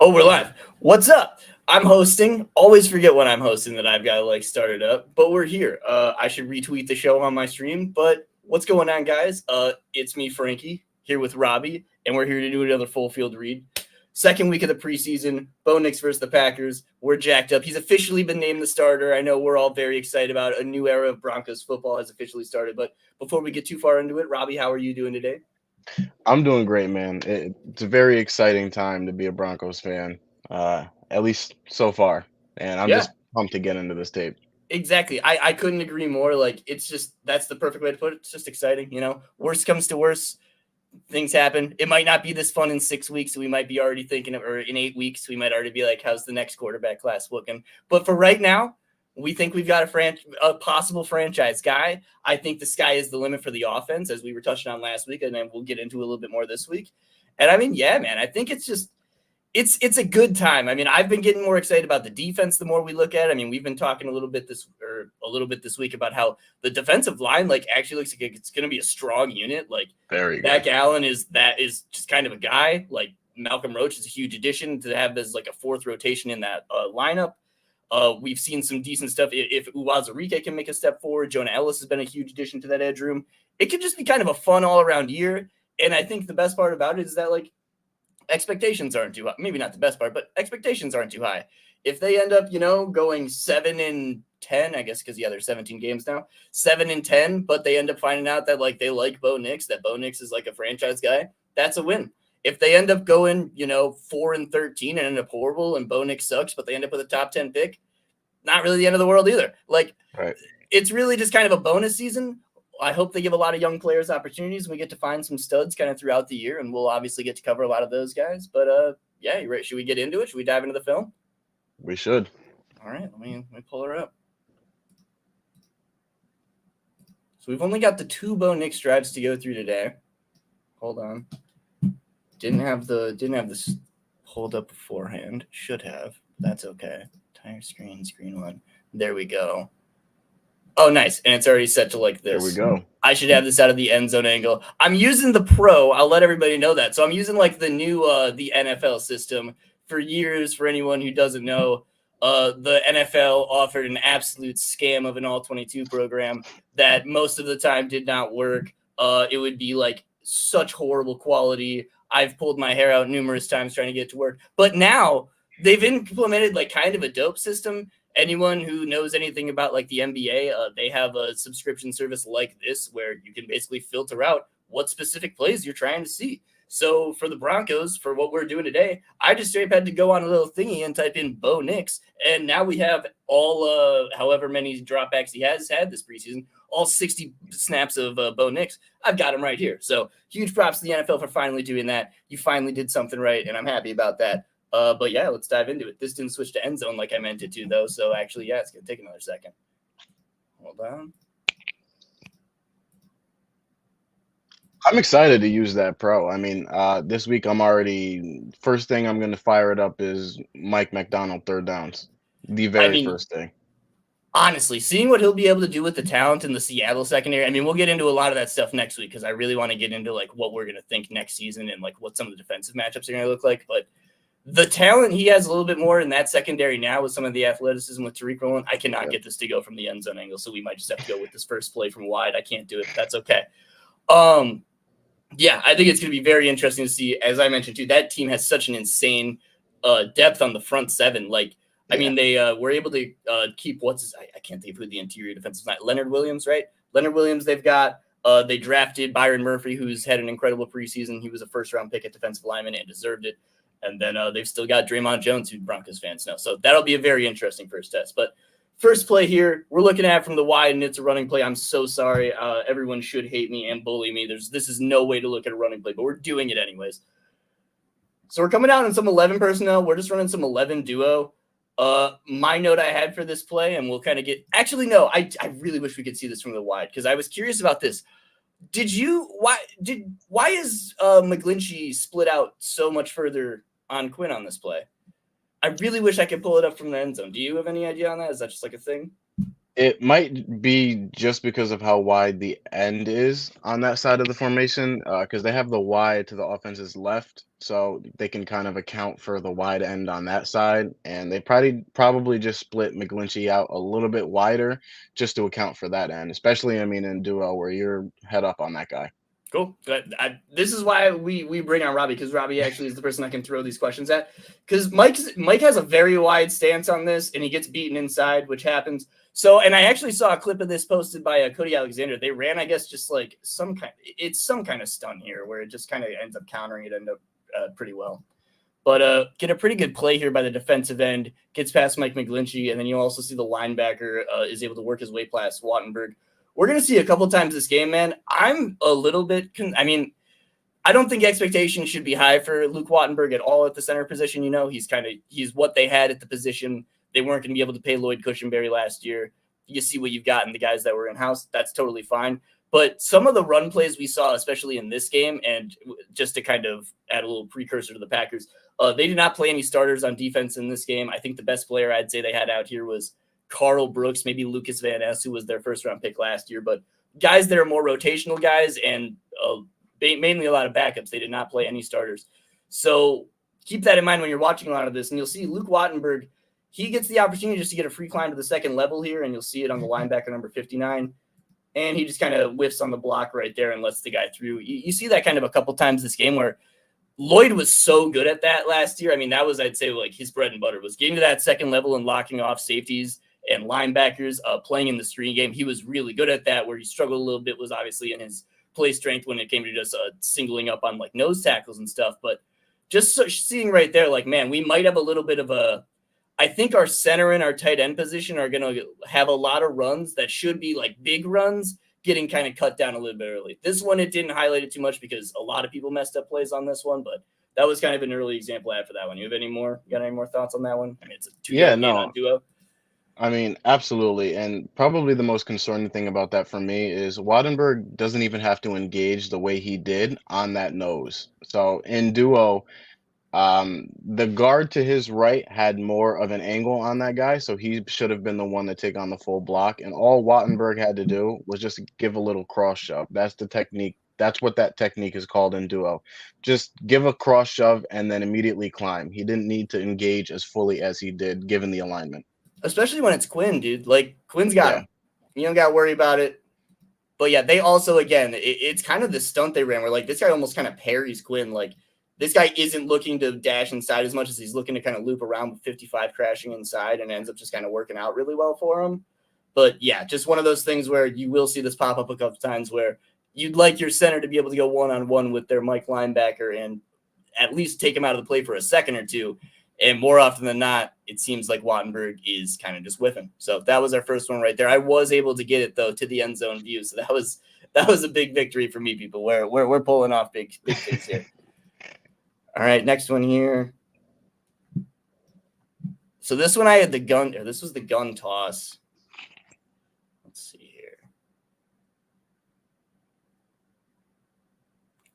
Oh, we're live. What's up? I'm hosting. Always forget when I'm hosting that I've got to start it up, but we're here. I should retweet the show on my stream. But what's going on, guys? It's me, Frankie, here with Robby, and we're here to do another full field read. Second week of the preseason, Bo Nix versus the Packers. We're jacked up. He's officially been named the starter. I know we're all very excited about it. A new era of Broncos football has officially started. But before we get too far into it, Robby, how are you doing today? I'm doing great, man. It's a very exciting time to be a Broncos fan, at least so far. And I'm Yeah, just pumped to get into this tape. exactly. I couldn't agree more. It's just that's the perfect way to put it. It's just exciting, Worst comes to worst, things happen. It might not be this fun in 6 weeks. So we might be already thinking of, or in 8 weeks, we might already be like, how's the next quarterback class looking? But for right now, we think we've got a possible franchise guy. I think the sky is the limit for the offense, as we were touching on last week, and then we'll get into a little bit more this week. And I mean, yeah, man, I think it's a good time. I mean, I've been getting more excited about the defense the more we look at it. I mean, we've been talking a little bit this week about how the defensive line actually looks like it's going to be a strong unit. Very Zach good. Allen is just kind of a guy. Malcolm Roach is a huge addition to have as a fourth rotation in that lineup. We've seen some decent stuff. If Uwazurike can make a step forward, Jonah Ellis has been a huge addition to that edge room. It could just be kind of a fun all around year. And I think the best part about it is that expectations aren't too high. Maybe not the best part, but expectations aren't too high. If they end up, going 7-10, I guess, because there's 17 games now, 7-10, but they end up finding out that they like Bo Nix, that Bo Nix is a franchise guy, that's a win. If they end up going, 4-13 and end up horrible and Bo Nix sucks, but they end up with a top 10 pick, not really the end of the world either. Right. It's really just kind of a bonus season. I hope they give a lot of young players opportunities. We get to find some studs kind of throughout the year, and we'll obviously get to cover a lot of those guys. But yeah, you ready? Should we get into it? Should we dive into the film? We should. All right, let me pull her up. So we've only got the 2 Bo Nix drives to go through today. Hold on. Didn't have this pulled up beforehand. Should have. That's okay. Entire screen 1. There we go. Oh, nice. And it's already set to this. Here we go. I should have this out of the end zone angle. I'm using the Pro. I'll let everybody know that. So I'm using the new the NFL system. For years, for anyone who doesn't know, the NFL offered an absolute scam of an all-22 program that most of the time did not work. It would be such horrible quality. I've pulled my hair out numerous times trying to get it to work. But now they've implemented kind of a dope system. Anyone who knows anything about the NBA, they have a subscription service like this where you can basically filter out what specific plays you're trying to see. So for the Broncos, for what we're doing today, I just straight up had to go on a little thingy and type in Bo Nix, and now we have all however many dropbacks he has had this preseason, all 60 snaps of Bo Nix. I've got him right here. So huge props to the NFL for finally doing that. You finally did something right, and I'm happy about that. But yeah, let's dive into it. This didn't switch to end zone like I meant it to, though. So actually, yeah, it's going to take another second. Hold on. I'm excited to use that Pro. I mean, this week first thing I'm going to fire it up is Mike McDonald third downs. The very first thing. Honestly, seeing what he'll be able to do with the talent in the Seattle secondary. I mean, we'll get into a lot of that stuff next week because I really want to get into what we're going to think next season and what some of the defensive matchups are going to look like. But the talent he has a little bit more in that secondary now with some of the athleticism with Tariq Rowland. I cannot get this to go from the end zone angle, so we might just have to go with this first play from wide. I can't do it, but that's okay. Yeah, I think it's going to be very interesting to see. As I mentioned too, that team has such an insane depth on the front seven. I mean, they were able to keep I can't think of who the interior defensive line. Leonard Williams, right? Leonard Williams. They've got. They drafted Byron Murphy, who's had an incredible preseason. He was a first-round pick at defensive lineman and deserved it. And then they've still got Draymond Jones, who Broncos fans know. So that'll be a very interesting first test. But first play here, we're looking at from the wide, and it's a running play. I'm so sorry. Everyone should hate me and bully me. This is no way to look at a running play, but we're doing it anyways. So we're coming out in some 11 personnel. We're just running some 11 duo. My note I had for this play, and we'll kind of get – actually, no, I really wish we could see this from the wide because I was curious about this. Why is McGlinchey split out so much further on Quinn on this play? I really wish I could pull it up from the end zone. Do you have any idea on that? Is that just a thing? It might be just because of how wide the end is on that side of the formation, because they have the wide to the offense's left, so they can kind of account for the wide end on that side, and they probably just split McGlinchey out a little bit wider just to account for that end, especially, I mean, in duo where you're head up on that guy. Cool. This is why we bring on Robby, because Robby actually is the person I can throw these questions at. Because Mike has a very wide stance on this, and he gets beaten inside, which happens. So, and I actually saw a clip of this posted by Cody Alexander. They ran, I guess, just like some kind of stun here, where it just kind of ends up countering it pretty well. But get a pretty good play here by the defensive end, gets past Mike McGlinchey, and then you also see the linebacker is able to work his way past Wattenberg. We're going to see a couple times this game, man. I'm a little bit I don't think expectations should be high for Luke Wattenberg at all at the center position. He's what they had at the position. They weren't going to be able to pay Lloyd Cushenberry last year. You see what you've got in the guys that were in-house. That's totally fine. But some of the run plays we saw, especially in this game, and just to kind of add a little precursor to the Packers, they did not play any starters on defense in this game. I think the best player I'd say they had out here was Carl Brooks, maybe Lucas Van Ness, who was their first-round pick last year. But guys that are more rotational guys and mainly a lot of backups. They did not play any starters. So keep that in mind when you're watching a lot of this. And you'll see Luke Wattenberg, he gets the opportunity just to get a free climb to the second level here, and you'll see it on the linebacker number 59. And he just kind of whiffs on the block right there and lets the guy through. You see that kind of a couple times this game where Lloyd was so good at that last year. I mean, that was, I'd say, like his bread and butter was getting to that second level and locking off safeties and linebackers, playing in the screen game. He was really good at that. Where he struggled a little bit was obviously in his play strength when it came to just singling up on like nose tackles and stuff. But just seeing right there, like, man, we might have a little bit of I think our center and our tight end position are going to have a lot of runs that should be like big runs getting kind of cut down a little bit early. This one, it didn't highlight it too much because a lot of people messed up plays on this one, but that was kind of an early example after that one. You got any more thoughts on that one? I mean, it's a duo. I mean, absolutely. And probably the most concerning thing about that for me is Wattenberg doesn't even have to engage the way he did on that nose. So in duo, the guard to his right had more of an angle on that guy, so he should have been the one to take on the full block. And all Wattenberg had to do was just give a little cross shove. That's the technique. That's what that technique is called in duo. Just give a cross shove and then immediately climb. He didn't need to engage as fully as he did given the alignment. Especially when it's Quinn, dude. Like, Quinn's got him. You don't got to worry about it. But yeah, they also, again, it's kind of the stunt they ran where, like, this guy almost kind of parries Quinn. Like, this guy isn't looking to dash inside as much as he's looking to kind of loop around with 55 crashing inside, and ends up just kind of working out really well for him. But yeah, just one of those things where you will see this pop up a couple times where you'd like your center to be able to go one-on-one with their Mike linebacker and at least take him out of the play for a second or two. And more often than not, it seems like Wattenberg is kind of just whiffing. So that was our first one right there. I was able to get it, though, to the end zone view. So that was a big victory for me, people. We're pulling off big things here. All right, next one here. So this one I had the gun. This was the gun toss. Let's see here.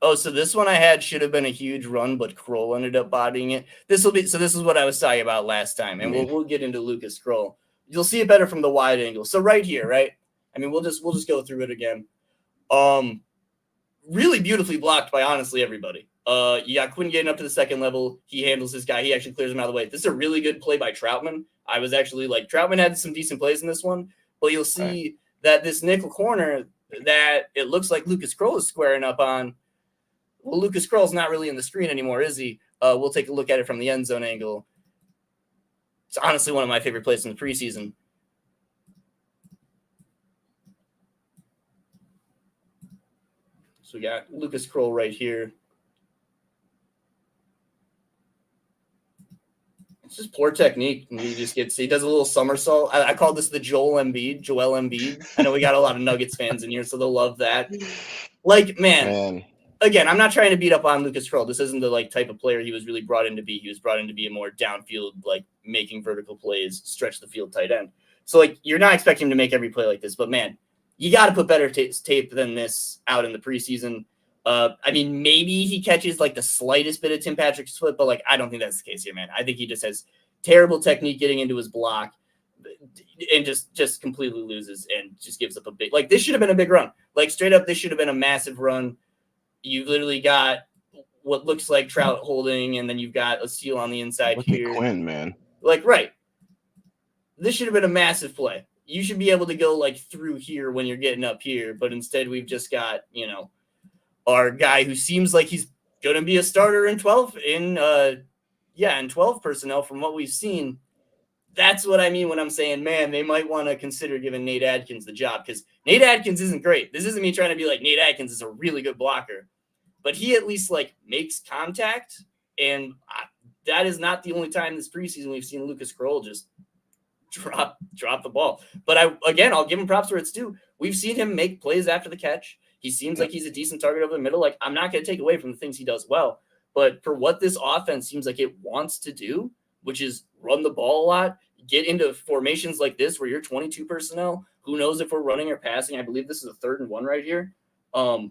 Oh, so this one I had should have been a huge run, but Kroll ended up bodying it. This is what I was talking about last time, and we'll get into Lucas Kroll. You'll see it better from the wide angle. So right here, right? I mean, we'll just go through it again. Really beautifully blocked by honestly everybody. You got Quinn getting up to the second level. He handles his guy. He actually clears him out of the way. This is a really good play by Troutman. I was actually like, Troutman had some decent plays in this one, but you'll see that this nickel corner that it looks like Lucas Kroll is squaring up on. Well, Lucas Kroll's not really in the screen anymore, is he? We'll take a look at it from the end zone angle. It's honestly one of my favorite plays in the preseason. So we got Lucas Kroll right here. It's just poor technique. And he does a little somersault. I call this the Joel Embiid. I know we got a lot of Nuggets fans in here, so they'll love that. Like, man. Again, I'm not trying to beat up on Lucas Kroll. This isn't the like type of player he was really brought in to be. He was brought in to be a more downfield, like making vertical plays, stretch the field tight end. So like you're not expecting him to make every play like this, but man, you got to put better tape than this out in the preseason. I mean, maybe he catches like the slightest bit of Tim Patrick's foot, but like I don't think that's the case here, man. I think he just has terrible technique getting into his block. and just completely loses and just gives up a big, like, this should have been a big run. Like, straight up, this should have been a massive run. You literally got what looks like Trout holding, and then you've got a steal on the inside Look at here. Quinn, man. Like, right. This should have been a massive play. You should be able to go like through here when you're getting up here, but instead we've just got, our guy who seems like he's going to be a starter in 12 in 12 personnel from what we've seen. That's what I mean when I'm saying, man, they might want to consider giving Nate Adkins the job, because Nate Adkins isn't great. This isn't me trying to be like Nate Adkins is a really good blocker, but he at least like makes contact, and that is not the only time this preseason we've seen Lucas Kroll just drop the ball. But I'll give him props where it's due. We've seen him make plays after the catch. He seems like he's a decent target over the middle. Like, I'm not going to take away from the things he does well, but for what this offense seems like it wants to do, which is run the ball a lot, get into formations like this where you're 22 personnel. Who knows if we're running or passing? I believe this is a 3rd and 1 right here. The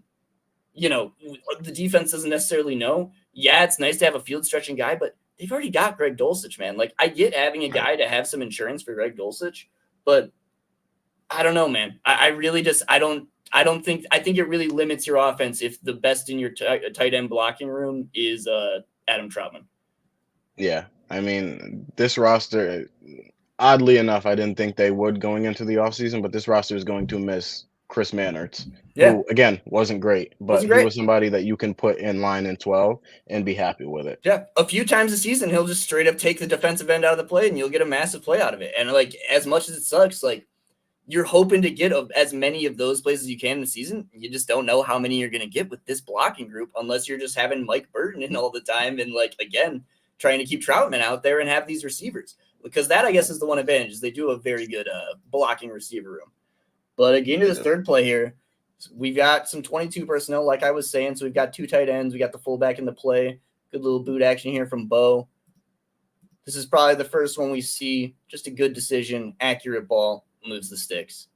defense doesn't necessarily know. Yeah, it's nice to have a field stretching guy, but they've already got Greg Dulcich, man. Like, I get having a guy to have some insurance for Greg Dulcich, but I don't know, man. I really just I think it really limits your offense if the best in your tight end blocking room is Adam Troutman. Yeah, I mean, this roster, oddly enough, I didn't think they would going into the offseason, but this roster is going to miss Chris Mannertz, who, again, wasn't great, but he was somebody that you can put in line in 12 and be happy with it. Yeah, a few times a season, he'll just straight up take the defensive end out of the play, and you'll get a massive play out of it. And, like, as much as it sucks, like, you're hoping to get as many of those plays as you can in the season. You just don't know how many you're going to get with this blocking group unless you're just having Mike Burton in all the time and, like, again, trying to keep Troutman out there and have these receivers. Because that, I guess, is the one advantage, is they do a very good blocking receiver room. But again, to this third play here, we've got some 22 personnel, like I was saying. So we've got 2 tight ends. We got the fullback in the play. Good little boot action here from Bo. This is probably the first one we see. Just a good decision, accurate ball, moves the sticks.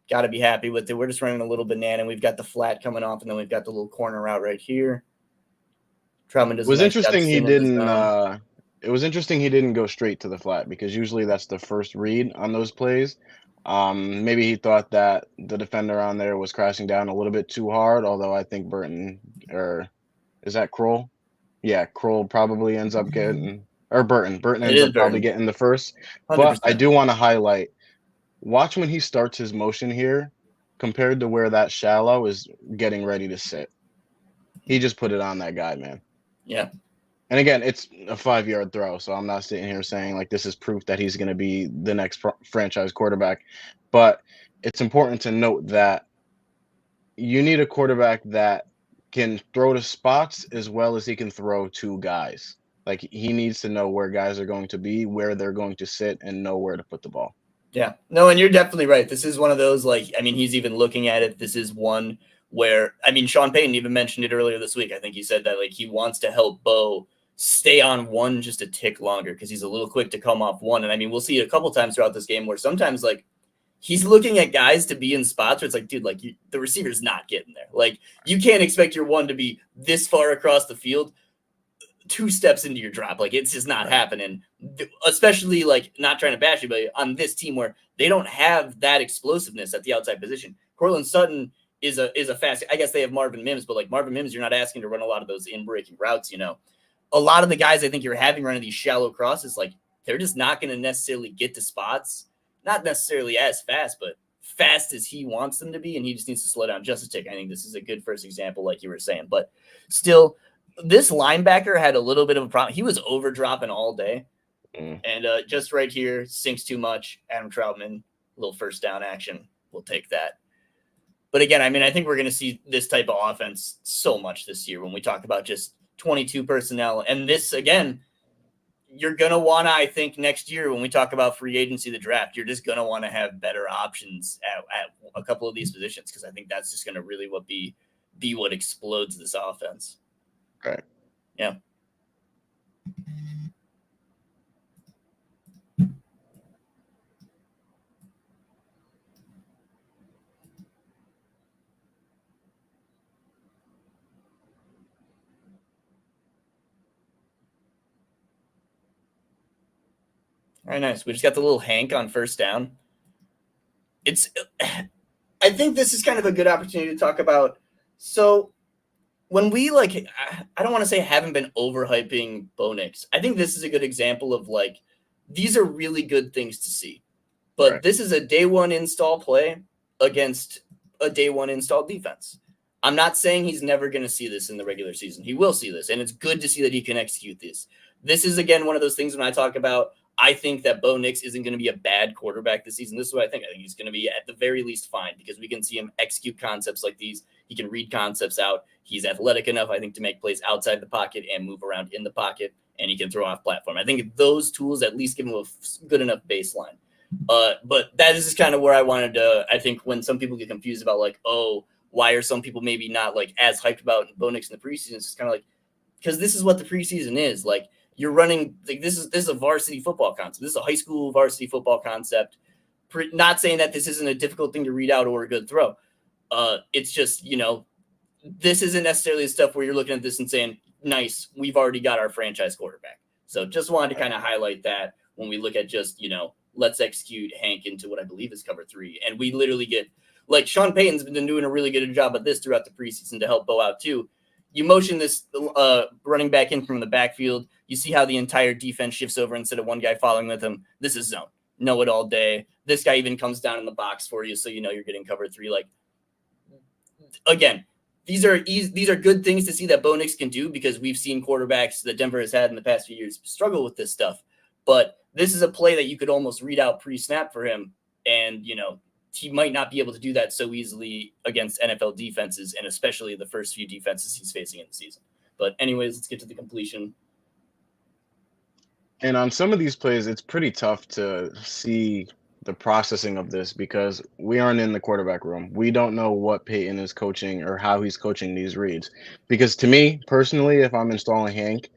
Got to be happy with it. We're just running a little banana. We've got the flat coming off, and then we've got the little corner route right here. Troutman does. It was interesting he didn't. It was interesting he didn't go straight to the flat, because usually that's the first read on those plays. Maybe he thought that the defender on there was crashing down a little bit too hard. Although I think Burton, or is that Kroll? Yeah, Kroll probably ends up getting, or Burton. Burton ends up probably getting the first. 100%. But I do want to highlight. Watch when he starts his motion here compared to where that shallow is getting ready to sit. He just put it on that guy, man. Yeah. And again, it's a 5-yard throw, so I'm not sitting here saying like this is proof that he's going to be the next franchise quarterback. But it's important to note that you need a quarterback that can throw to spots as well as he can throw to guys. Like, he needs to know where guys are going to be, where they're going to sit, and know where to put the ball. Yeah. No, and you're definitely right. This is one of those, like, I mean, he's even looking at it. This is one where, I mean, Sean Payton even mentioned it earlier this week. I think he said that, like, he wants to help Bo stay on one just a tick longer because he's a little quick to come off one. And I mean, we'll see it a couple times throughout this game where sometimes, like, he's looking at guys to be in spots where it's like, dude, like, the receiver's not getting there. Like, you can't expect your one to be this far across the field 2 steps into your drop. Like, it's just not happening, especially, like, not trying to bash you, but on this team where they don't have that explosiveness at the outside position. Cortland Sutton is a fast, I guess they have Marvin Mims, but like Marvin Mims, you're not asking to run a lot of those in-breaking routes. A lot of the guys I think you're having running these shallow crosses, like, they're just not going to necessarily get to spots, not necessarily as fast, but fast as he wants them to be. And he just needs to slow down just a tick. I think this is a good first example, like you were saying, but still, this linebacker had a little bit of a problem. He was overdropping all day. And just right here, sinks too much. Adam Troutman, little first down action. We'll take that. But again, I mean, I think we're going to see this type of offense so much this year when we talk about just 22 personnel. And this, again, you're going to want to, I think, next year when we talk about free agency, the draft, you're just going to want to have better options at a couple of these positions, because I think that's just going to really be what explodes this offense. Right. Yeah. All right, nice. We just got the little Hank on first down. It's I think this is kind of a good opportunity to talk about. So when we like, I don't want to say haven't been overhyping Bo Nix. I think this is a good example of like, these are really good things to see. But Right. this is a day one install play against a day one install defense. I'm not saying he's never going to see this in the regular season. He will see this, and it's good to see that he can execute this. This is, again, one of those things when I talk about, I think that Bo Nix isn't going to be a bad quarterback this season. This is what I think. I think he's going to be, at the very least, fine because we can see him execute concepts like these. He can read concepts out. He's athletic enough, I think, to make plays outside the pocket and move around in the pocket, and he can throw off platform. I think those tools at least give him a good enough baseline. But that is just kind of where I wanted to. I think when some people get confused about like, oh, why are some people maybe not like as hyped about Bo Nix in the preseason? It's just kind of like, because this is what the preseason is. Like you're running, like this is a varsity football concept. This is a high school varsity football concept. Not saying that this isn't a difficult thing to read out or a good throw. It's just, this isn't necessarily the stuff where you're looking at this and saying, nice, we've already got our franchise quarterback. So just wanted to kind of highlight that when we look at just, let's execute Hank into what I believe is cover 3. And we literally get, like Sean Payton's been doing a really good job of this throughout the preseason to help Bo out too. You motion this running back in from the backfield. You see how the entire defense shifts over instead of one guy following with him. This is zone. Know it all day. This guy even comes down in the box for you, so you're getting cover 3. Like, again, these are good things to see that Bo Nix can do because we've seen quarterbacks that Denver has had in the past few years struggle with this stuff. But this is a play that you could almost read out pre-snap for him, and he might not be able to do that so easily against NFL defenses, and especially the first few defenses he's facing in the season. But anyways, let's get to the completion. And on some of these plays, it's pretty tough to see the processing of this because we aren't in the quarterback room. We don't know what Peyton is coaching or how he's coaching these reads. Because to me, personally, if I'm installing Hank,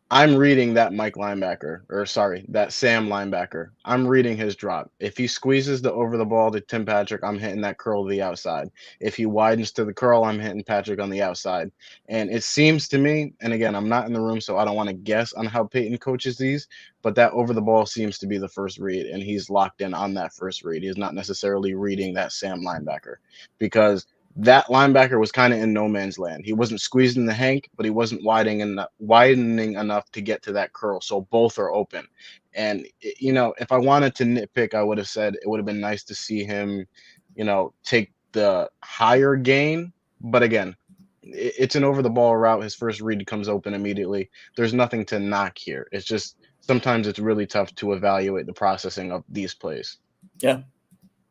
I'm reading that Mike linebacker, or sorry, that Sam linebacker. I'm reading his drop. If he squeezes the over the ball to Tim Patrick, I'm hitting that curl to the outside. If he widens to the curl, I'm hitting Patrick on the outside. And it seems to me, and again, I'm not in the room, so I don't want to guess on how Peyton coaches these, but that over the ball seems to be the first read, and he's locked in on that first read. He's not necessarily reading that Sam linebacker because that linebacker was kind of in no man's land. He wasn't squeezing the Hank, but he wasn't widening enough to get to that curl. So both are open. And if I wanted to nitpick, I would have said it would have been nice to see him, take the higher gain. But again, it's an over the ball route. His first read comes open immediately. There's nothing to knock here. It's just sometimes it's really tough to evaluate the processing of these plays. Yeah.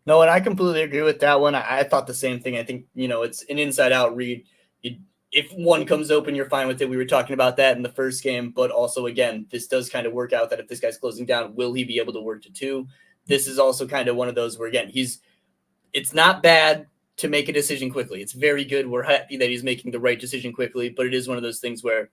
No, and I completely agree with that one. I thought the same thing. I think, it's an inside-out read. If one comes open, you're fine with it. We were talking about that in the first game, but also, again, this does kind of work out that if this guy's closing down, will he be able to work to 2? This is also kind of one of those where, again, it's not bad to make a decision quickly. It's very good. We're happy that he's making the right decision quickly, but it is one of those things where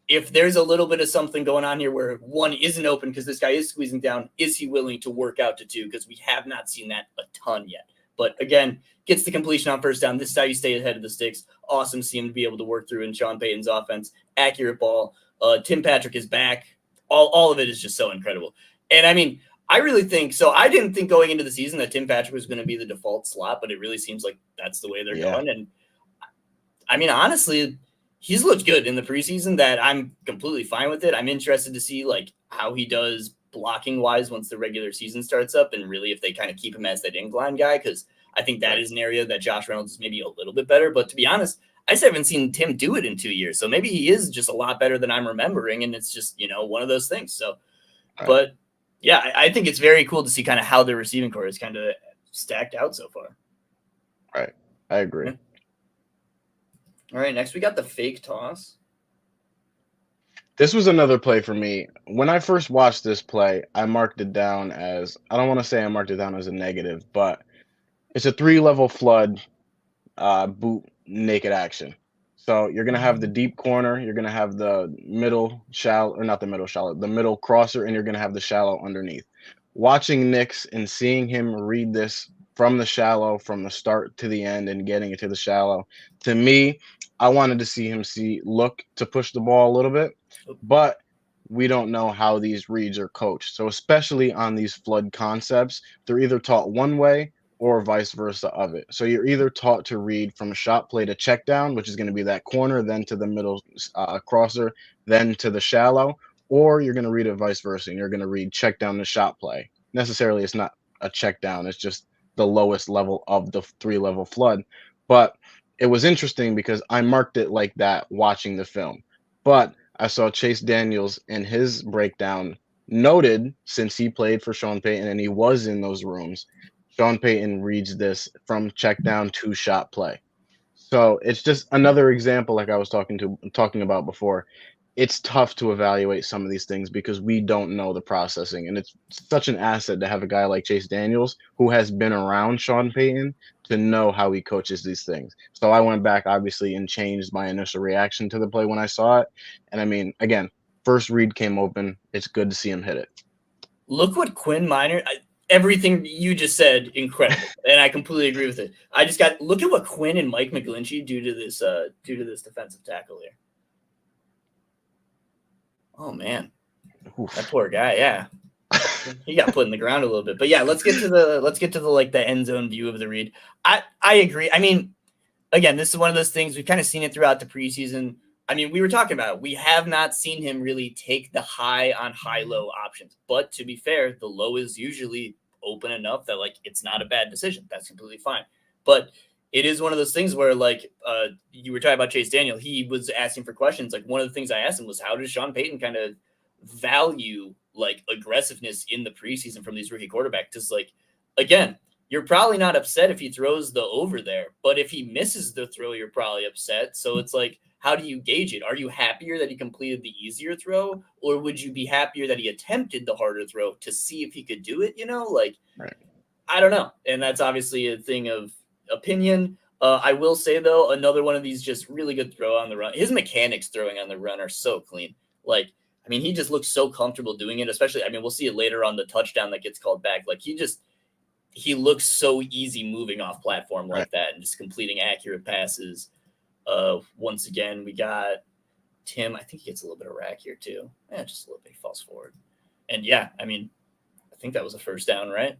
if there's a little bit of something going on here where 1 isn't open because this guy is squeezing down, is he willing to work out to 2? Because we have not seen that a ton yet. But again, gets the completion on first down. This is how you stay ahead of the sticks. Awesome to see him to be able to work through in Sean Payton's offense. Accurate ball. Tim Patrick is back. All of it is just so incredible. And I mean, I really think so. I didn't think going into the season that Tim Patrick was going to be the default slot, but it really seems like that's the way they're going. And I mean, honestly, he's looked good in the preseason that I'm completely fine with it. I'm interested to see like how he does blocking wise once the regular season starts up, and really if they kind of keep him as that incline guy, because I think that is an area that Josh Reynolds is maybe a little bit better. But to be honest, I just haven't seen Tim do it in 2 years. So maybe he is just a lot better than I'm remembering. And it's just, one of those things. So, but yeah, I think it's very cool to see kind of how the receiving core is kind of stacked out so far. Right. I agree. Yeah. All right, next we got the fake toss. This was another play for me. When I first watched this play, I marked it down as, I don't want to say I marked it down as a negative, but it's a 3-level flood boot naked action. So you're going to have the deep corner, you're going to have the middle shallow, or not the middle shallow, the middle crosser, and you're going to have the shallow underneath. Watching Nix and seeing him read this from the shallow, from the start to the end and getting it to the shallow, to me, I wanted to see him look to push the ball a little bit. But we don't know how these reads are coached. So especially on these flood concepts, they're either taught one way or vice versa of it. So you're either taught to read from a shot play to check down, which is going to be that corner, then to the middle crosser, then to the shallow, or you're going to read it vice versa, and you're going to read check down to shot play. Necessarily, it's not a check down; it's just the lowest level of the 3 level flood. But it was interesting because I marked it like that watching the film. But I saw Chase Daniels in his breakdown noted, since he played for Sean Payton and he was in those rooms, Sean Payton reads this from check down to shot play. So it's just another example, like I was talking about before. It's tough to evaluate some of these things because we don't know the processing, and it's such an asset to have a guy like Chase Daniels who has been around Sean Payton to know how he coaches these things. So I went back obviously and changed my initial reaction to the play when I saw it. And I mean, again, first read came open. It's good to see him hit it. Look what Quinn Minor. Everything you just said, incredible, and I completely agree with it. I just got look at what Quinn and Mike McGlinchey do to this defensive tackle here. Oh man, Oof. that poor guy. Yeah, he got put in the ground a little bit. But yeah, let's get to the like the end zone view of the read. I agree. I mean, again, this is one of those things we've kind of seen it throughout the preseason. I mean, we were talking about it. We have not seen him really take the high on high-low options. But to be fair, the low is usually open enough that, like, it's not a bad decision. That's completely fine. But it is one of those things where, like, you were talking about Chase Daniel. He was asking for questions. Like, one of the things I asked him was, how does Sean Payton kind of value, like, aggressiveness in the preseason from these rookie quarterbacks? Because, like, again, you're probably not upset if he throws the over there, but if he misses the throw, you're probably upset. So it's like, how do you gauge it? Are you happier that he completed the easier throw, or would you be happier that he attempted the harder throw to see if he could do it? Like, Right. I don't know. And that's obviously a thing of opinion. I will say, though, another one of these just really good throw on the run. His mechanics throwing on the run are so clean. Like, I mean, he just looks so comfortable doing it, especially, I mean, we'll see it later on the touchdown that gets called back. Like, he looks so easy moving off platform like Right. that and just completing accurate passes. Once again, we got Tim. I think he gets a little bit of rack here too. Yeah, just a little bit. He falls forward. And yeah, I mean, I think that was a first down, right?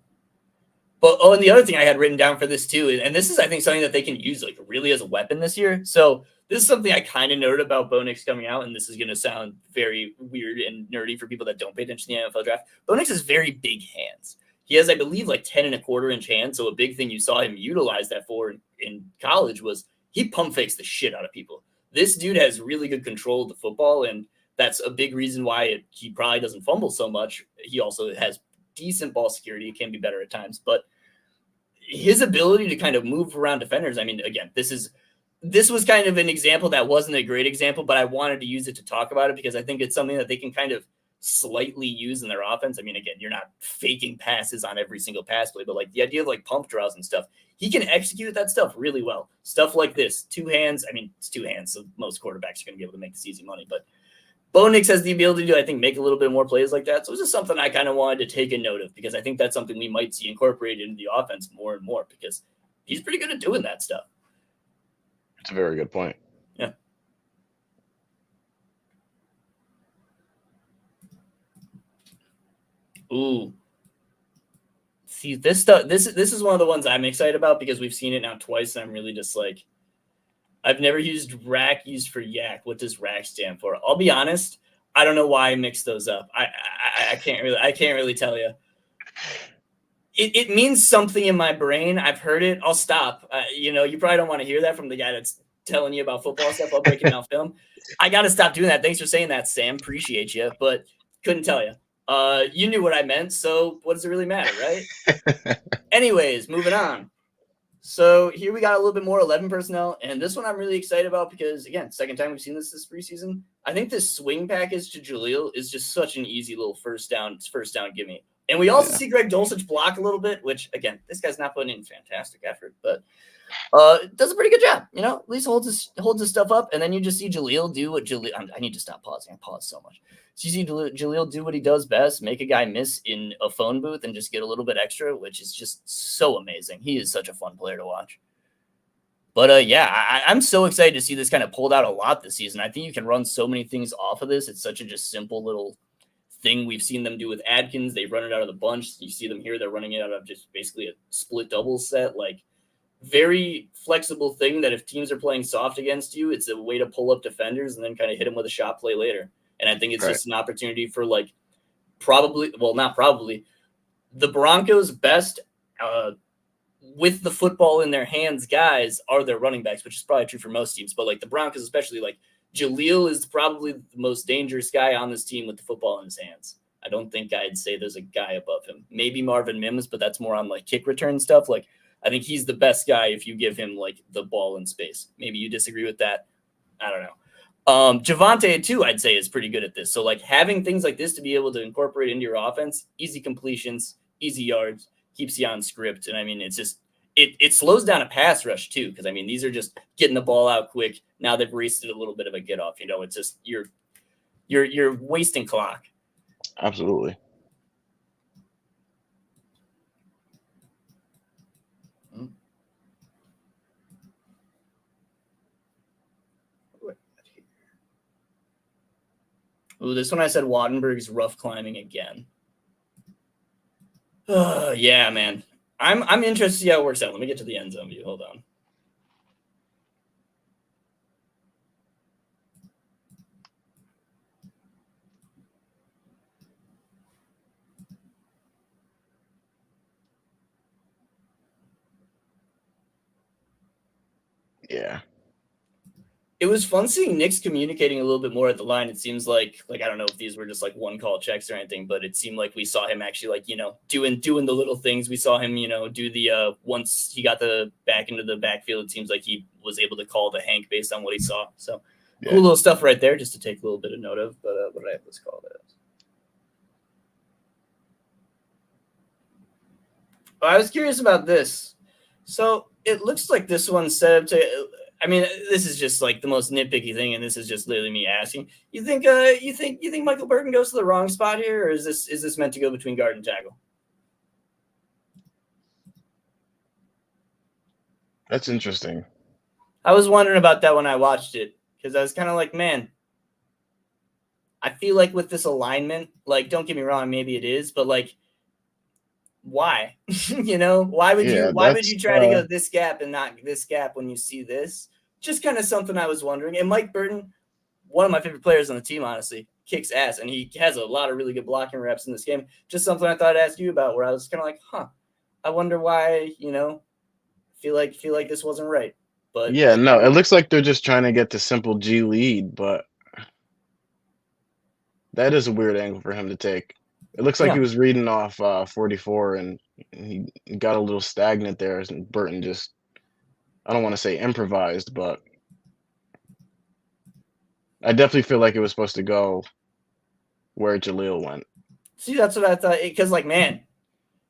But and the other thing I had written down for this too, and this is I think something that they can use like really as a weapon this year. So this is something I kind of noted about Bo Nix coming out, and this is going to sound very weird and nerdy for people that don't pay attention to the NFL draft. Bo Nix has very big hands. He has, I believe, like 10 1/4 inch hands. So a big thing you saw him utilize that for in college was he pump fakes the shit out of people. This dude has really good control of the football, and that's a big reason why he probably doesn't fumble so much. He also has decent ball security. It can be better at times, but his ability to kind of move around defenders. I mean, again, this was kind of an example that wasn't a great example, but I wanted to use it to talk about it because I think it's something that they can kind of slightly use in their offense. I mean, again, you're not faking passes on every single pass play, but like the idea of like pump draws and stuff, he can execute that stuff really well. Stuff like this, 2 hands. I mean, it's 2 hands, so most quarterbacks are going to be able to make this easy money. But Bo Nix has the ability to, I think, make a little bit more plays like that. So it's just something I kind of wanted to take a note of because I think that's something we might see incorporated into the offense more and more because he's pretty good at doing that stuff. It's a very good point. Yeah. Ooh. See, this stuff, this is one of the ones I'm excited about because we've seen it now twice, and I'm really just like, I've never used rack used for yak. What does rack stand for? I'll be honest, I don't know why I mixed those up. I can't really tell you. It means something in my brain. I've heard it. I'll stop. You probably don't want to hear that from the guy that's telling you about football stuff while breaking down film. I got to stop doing that. Thanks for saying that, Sam. Appreciate you, but couldn't tell you. You knew what I meant, so what does it really matter, right? Anyways, moving on. So here we got a little bit more 11 personnel, and this one I'm really excited about because, again, second time we've seen this preseason. I think this swing package to Jaleel is just such an easy little first down gimme. And we also see Greg Dulcich block a little bit, which, again, this guy's not putting in fantastic effort, but does a pretty good job. At least holds his stuff up, and then you just see Jaleel do what I need to stop pausing. I pause so much. So you see Jaleel do what he does best, make a guy miss in a phone booth and just get a little bit extra, which is just so amazing. He is such a fun player to watch. But yeah, I'm so excited to see this kind of pulled out a lot this season. I think you can run so many things off of this. It's such a just simple little thing we've seen them do with Adkins. They run it out of the bunch. You see them here; they're running it out of just basically a split double set. Like very flexible thing that if teams are playing soft against you, it's a way to pull up defenders and then kind of hit them with a shot play later. And I think it's just an opportunity for like not probably, the Broncos' best with the football in their hands guys are their running backs, which is probably true for most teams. But like the Broncos, especially, like Jaleel is probably the most dangerous guy on this team with the football in his hands. I don't think I'd say there's a guy above him. Maybe Marvin Mims, but that's more on like kick return stuff. Like I think he's the best guy if you give him like the ball in space. Maybe you disagree with that. I don't know. Javonte too, I'd say, is pretty good at this. So like having things like this to be able to incorporate into your offense, easy completions, easy yards, keeps you on script. And I mean, it's just it slows down a pass rush too, because I mean these are just getting the ball out quick. Now they've wasted a little bit of a get off. You know, it's just you're wasting clock. Absolutely. Ooh, this one I said Wattenberg's rough climbing again. Yeah, man. I'm interested to see how it works out. Let me get to the end zone view. Hold on. Yeah. It was fun seeing Nix communicating a little bit more at the line. It seems like I don't know if these were just like one call checks or anything, but it seemed like we saw him actually like, you know, doing the little things. We saw him, you know, do the once he got the back into the backfield, it seems like he was able to call the Hank based on what he saw. So cool little stuff right there, just to take a little bit of note of. But what did I have this called as? I was curious about this. So it looks like this one's set up to. I mean, this is just like the most nitpicky thing, and this is just literally me asking. You think Michael Burton goes to the wrong spot here, or is this meant to go between guard and tackle? That's interesting. I was wondering about that when I watched it, because I was kind of like, man, I feel like with this alignment, like, don't get me wrong, maybe it is, but like, why? You know, why would you try to go this gap and not this gap when you see this? Just kind of something I was wondering. And Mike Burton, one of my favorite players on the team, honestly, kicks ass, and he has a lot of really good blocking reps in this game. Just something I thought I'd ask you about, where I was kind of like, I wonder why, you know, feel like this wasn't right. But yeah, no, it looks like they're just trying to get the simple G lead, but that is a weird angle for him to take. It looks like he was reading off 44, and he got a little stagnant there, and Burton just, I don't want to say improvised, but I definitely feel like it was supposed to go where Jaleel went. See, that's what I thought. Because, like, man,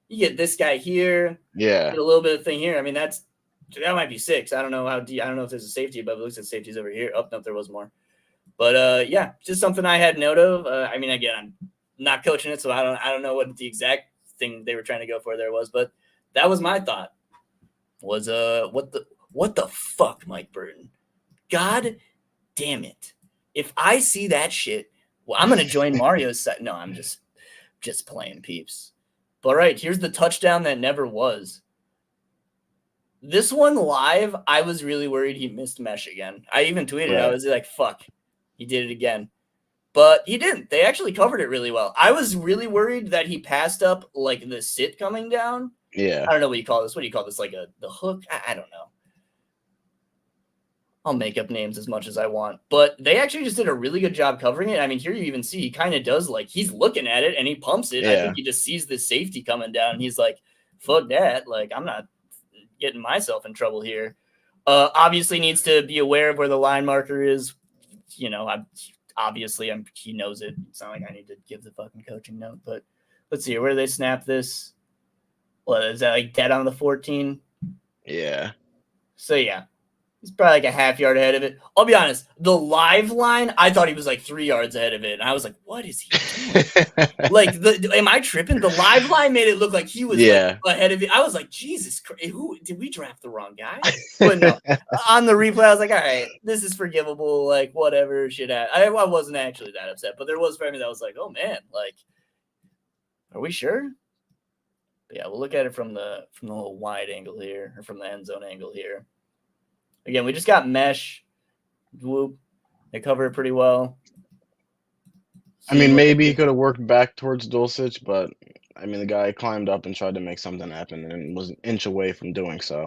you get this guy here, get a little bit of thing here. I mean, that might be 6. I don't know I don't know if there's a safety, but it looks like safety's over here. Oh, no, there was more. But yeah, just something I had note of. I mean, again, I'm not coaching it, so I don't know what the exact thing they were trying to go for there was, but that was my thought. Was what the fuck, Mike Burton? God damn it! If I see that shit, well, I'm gonna join Mario's side. No, I'm just playing, peeps. But right, here's the touchdown that never was. This one live, I was really worried he missed mesh again. I even tweeted, I was like, fuck, he did it again. But he didn't. They actually covered it really well. I was really worried that he passed up like the sit coming down. Yeah. I don't know what you call this. What do you call this? Like the hook? I don't know. I'll make up names as much as I want. But they actually just did a really good job covering it. I mean, here you even see he kind of does, like, he's looking at it and he pumps it. I think he just sees the safety coming down. And he's like, fuck that. Like, I'm not getting myself in trouble here. Obviously needs to be aware of where the line marker is. You know, he knows it. It's not like I need to give the fucking coaching note. But let's see, where do they snap this? Well, is that like dead on the 14? Yeah. So, yeah. He's probably like a half yard ahead of it. I'll be honest. The live line, I thought he was like 3 yards ahead of it. And I was like, what is he doing? Like, am I tripping? The live line made it look like he was like ahead of it. I was like, Jesus Christ, who did we draft the wrong guy? But no, on the replay, I was like, all right, this is forgivable. Like, whatever, shit. I wasn't actually that upset, but there was for me that was like, oh man, like, are we sure? But yeah, we'll look at it from the little wide angle here, or from the end zone angle here. Again, we just got mesh. Whoop. They cover it pretty well. I mean, maybe he could have worked back towards Dulcich, but I mean, the guy climbed up and tried to make something happen and was an inch away from doing so.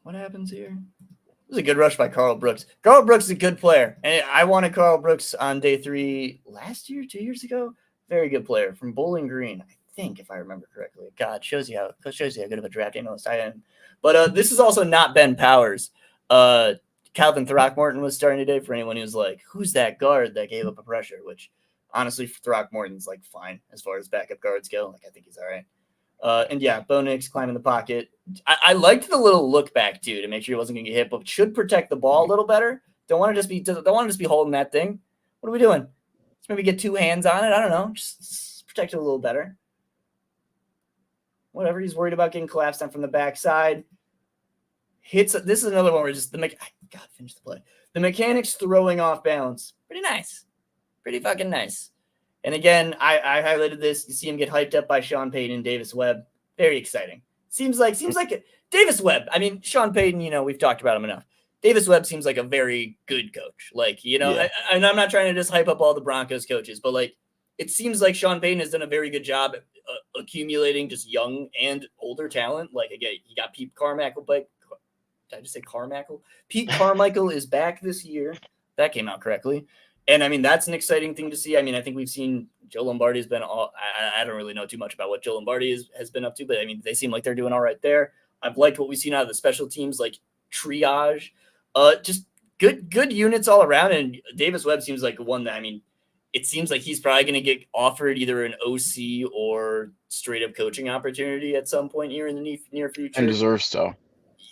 What happens here? It was a good rush by Carl Brooks. Carl Brooks is a good player. And I wanted Carl Brooks on day 3 last year, 2 years ago. Very good player from Bowling Green, I think, if I remember correctly. God, shows you how good of a draft analyst I am. But this is also not Ben Powers. Calvin Throckmorton was starting today for anyone who's like, who's that guard that gave up a pressure? Which, honestly, Throckmorton's like fine as far as backup guards go. Like, I think he's all right. And yeah, Bo Nix climbing the pocket. I liked the little look back too to make sure he wasn't going to get hit, but should protect the ball a little better. Don't want to just be holding that thing. What are we doing? Let's maybe get 2 hands on it. I don't know. Just protect it a little better. Whatever. He's worried about getting collapsed on from the backside. Hits. This is another one where just finish the play. The mechanics throwing off balance. Pretty nice. Pretty fucking nice. And again, I highlighted this. You see him get hyped up by Sean Payton and Davis Webb. Very exciting. Seems like Davis Webb. I mean, Sean Payton, we've talked about him enough. Davis Webb seems like a very good coach. Like, yeah. And I'm not trying to just hype up all the Broncos coaches, but like, it seems like Sean Payton has done a very good job accumulating just young and older talent. Like, again, he got Pete Carmichael, but did I just say Carmichael? Pete Carmichael is back this year. That came out correctly. And I mean, that's an exciting thing to see. I mean, I think we've seen Joe Lombardi has been I don't really know too much about what Joe Lombardi has been up to, but I mean, they seem like they're doing all right there. I've liked what we've seen out of the special teams, like triage, just good units all around. And Davis Webb seems like one that, I mean, it seems like he's probably going to get offered either an OC or straight up coaching opportunity at some point here in the near future. And deserves so.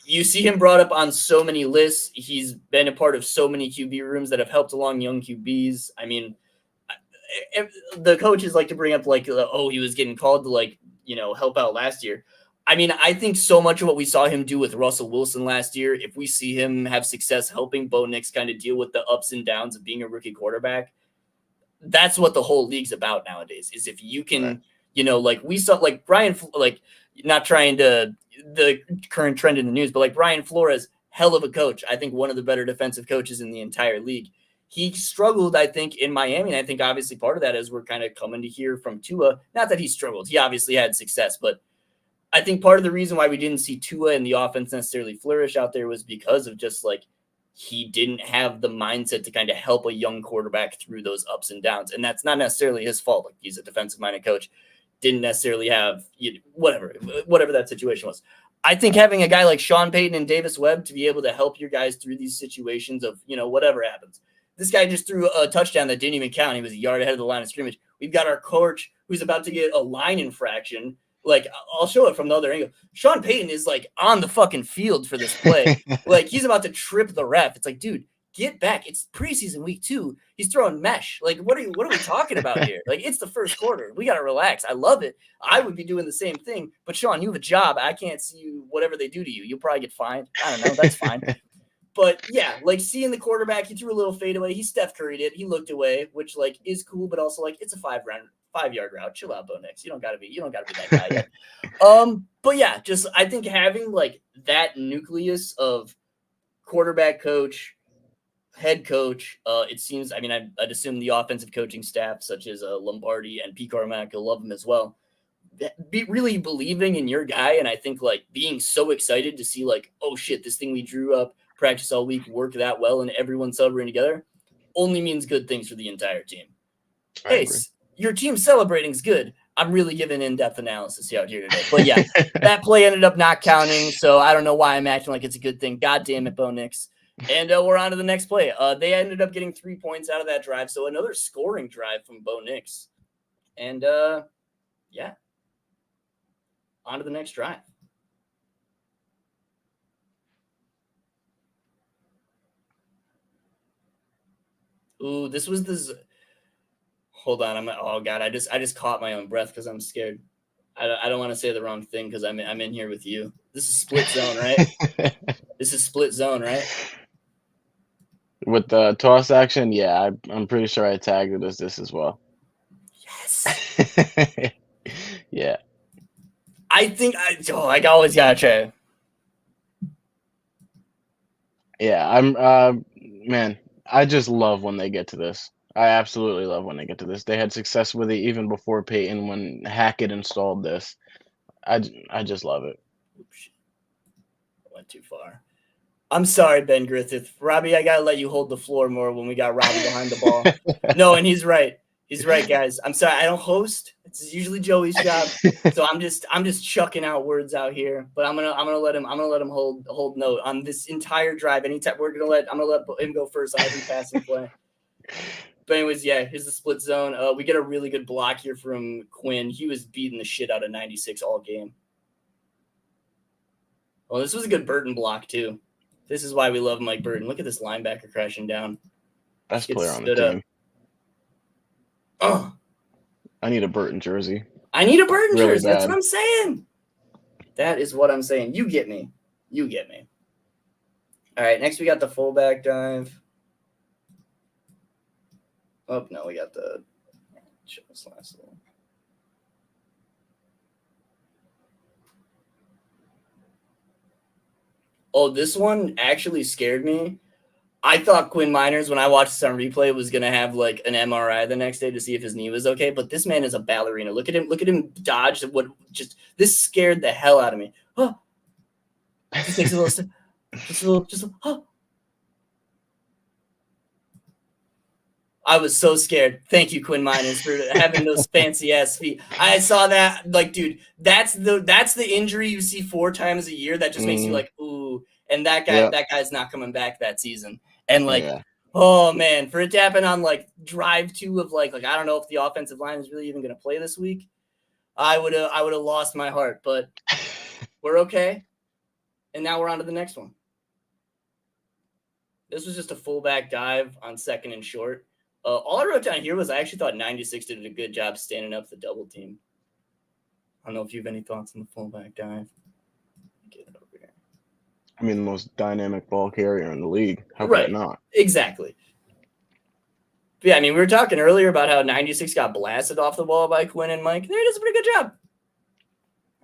You see him brought up on so many lists. He's been a part of so many QB rooms that have helped along young QBs. I mean, the coaches like to bring up like, he was getting called to like, help out last year. I mean, I think so much of what we saw him do with Russell Wilson last year, if we see him have success helping Bo Nix kind of deal with the ups and downs of being a rookie quarterback, that's what the whole league's about nowadays, is if you can, like we saw, like Brian, like not trying to the current trend in the news, but like Brian Flores, hell of a coach. I think one of the better defensive coaches in the entire league. He struggled, I think, in Miami. And I think obviously part of that is we're kind of coming to hear from Tua. Not that he struggled. He obviously had success, but I think part of the reason why we didn't see Tua and the offense necessarily flourish out there was because of just like, he didn't have the mindset to kind of help a young quarterback through those ups and downs. And that's not necessarily his fault. Like, he's a defensive minded coach, didn't necessarily have whatever that situation was. I think having a guy like Sean Payton and Davis Webb to be able to help your guys through these situations of, whatever happens. This guy just threw a touchdown that didn't even count. He was a yard ahead of the line of scrimmage. We've got our coach who's about to get a line infraction. Like, I'll show it from the other angle. Sean Payton is like on the fucking field for this play. Like, he's about to trip the ref. It's like, dude, get back. It's preseason week 2. He's throwing mesh. Like, what are we talking about here? Like, it's the first quarter. We got to relax. I love it. I would be doing the same thing. But Sean, you have a job. I can't see you, whatever they do to you. You'll probably get fined. I don't know. That's fine. But yeah, like seeing the quarterback, he threw a little fadeaway. He Steph Curry'd it. He looked away, which like is cool, but also like it's a 5-yard route. Chill out, Bo Nix. You don't gotta be that guy yet. But yeah, just I think having like that nucleus of quarterback coach, head coach, it seems. I mean, I'd assume the offensive coaching staff, such as Lombardi and Pete Carmichael, love him as well. Be really believing in your guy, and I think like being so excited to see like, oh shit, this thing we drew up, practice all week, work that well, and everyone celebrating together, only means good things for the entire team. Hey, your team celebrating is good. I'm really giving in-depth analysis out here today. But yeah, that play ended up not counting, so I don't know why I'm acting like it's a good thing. God damn it, Bo Nix. And we're on to the next play. They ended up getting 3 points out of that drive, so another scoring drive from Bo Nix. And yeah, on to the next drive. Ooh, this was the. Hold on, oh god, I just caught my own breath because I'm scared. I don't want to say the wrong thing because I'm in here with you. This is split zone, right? This is split zone, right? With the toss action, yeah, I'm pretty sure I tagged it as this as well. Yes. Yeah. I think I always gotta try. Yeah, man, I just love when they get to this. I absolutely love when they get to this. They had success with it even before Peyton when Hackett installed this. I just love it. Oops, I went too far. I'm sorry, Ben Griffith. Robbie, I gotta let you hold the floor more when we got Robbie behind the ball. No, and he's right. He's right, guys. I'm sorry. I don't host. It's usually Joey's job. So I'm just chucking out words out here. But I'm gonna let him hold note on this entire drive. Anytime I'm gonna let him go first on every passing play. But anyways, yeah, here's the split zone. We get a really good block here from Quinn. He was beating the shit out of 96 all game. Well, this was a good Burton block too. This is why we love Mike Burton. Look at this linebacker crashing down. Best player on the team. Oh, I need a Burton jersey. I need a Burton Really jersey. That's bad. what I'm saying. That is what I'm saying. You get me. You get me. All right, next we got the fullback dive. Oh, no, we got the last little. Oh, this one actually scared me. I thought Quinn Miners, when I watched this on replay, was going to have like an MRI the next day to see if his knee was okay. But this man is a ballerina. Look at him dodge. This scared the hell out of me. Oh, just takes a little step. Oh. I was so scared. Thank you, Quinn Miners, for having those fancy ass feet. I saw that, like, dude, that's the injury you see 4 times a year that just makes you like, ooh. And that guy's not coming back that season. And like, oh man, for it to happen on like drive 2 of like I don't know if the offensive line is really even going to play this week. I would have lost my heart, but we're okay. And now we're on to the next one. This was just a fullback dive on 2nd and short. All I wrote down here was I actually thought 96 did a good job standing up the double team. I don't know if you have any thoughts on the fullback dive. Get it over here. I mean, the most dynamic ball carrier in the league. How could it not? Exactly. But yeah, I mean, we were talking earlier about how 96 got blasted off the ball by Quinn and Mike. They did a pretty good job.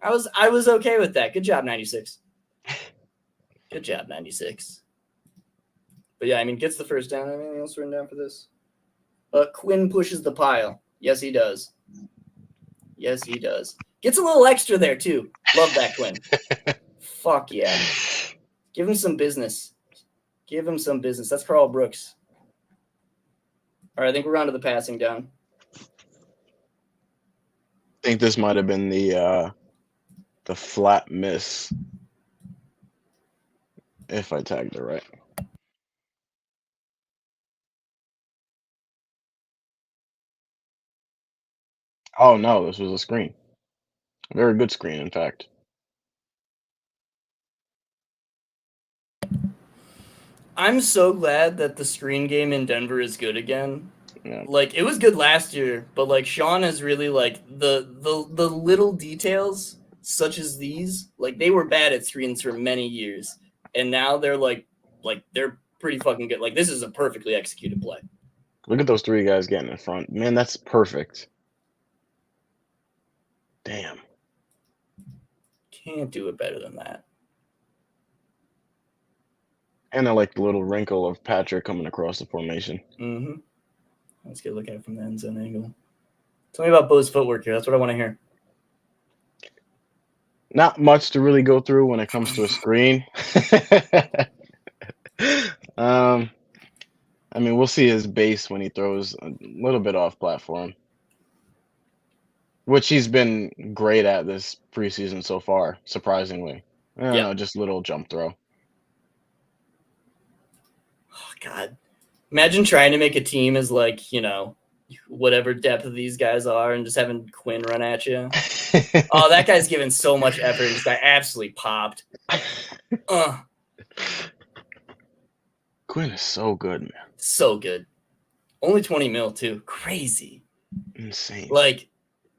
I was okay with that. Good job, 96. Good job, 96. But yeah, I mean, gets the first down. Anything else written down for this? Quinn pushes the pile. Yes, he does. Yes, he does. Gets a little extra there, too. Love that, Quinn. Fuck yeah. Give him some business. Give him some business. That's Carl Brooks. All right, I think we're on to the passing down. I think this might have been the flat miss, if I tagged it right. Oh, no, this was a screen. Very good screen, in fact. I'm so glad that the screen game in Denver is good again. Yeah. Like, it was good last year, but, like, Sean has really, like, the little details, such as these, like, they were bad at screens for many years, and now they're, like they're pretty fucking good. Like, this is a perfectly executed play. Look at those 3 guys getting in front. Man, that's perfect. Damn. Can't do it better than that. And I like the little wrinkle of Patrick coming across the formation. Mm-hmm. Let's get a look at it from the end zone angle. Tell me about Bo's footwork here. That's what I want to hear. Not much to really go through when it comes to a screen. I mean, we'll see his base when he throws a little bit off platform, which he's been great at this preseason so far, surprisingly. I don't know, just little jump throw. Oh, God. Imagine trying to make a team as, like, you know, whatever depth of these guys are and just having Quinn run at you. Oh, that guy's giving so much effort. This guy absolutely popped. Quinn is so good, man. So good. Only 20 mil too. Crazy. Insane. Like,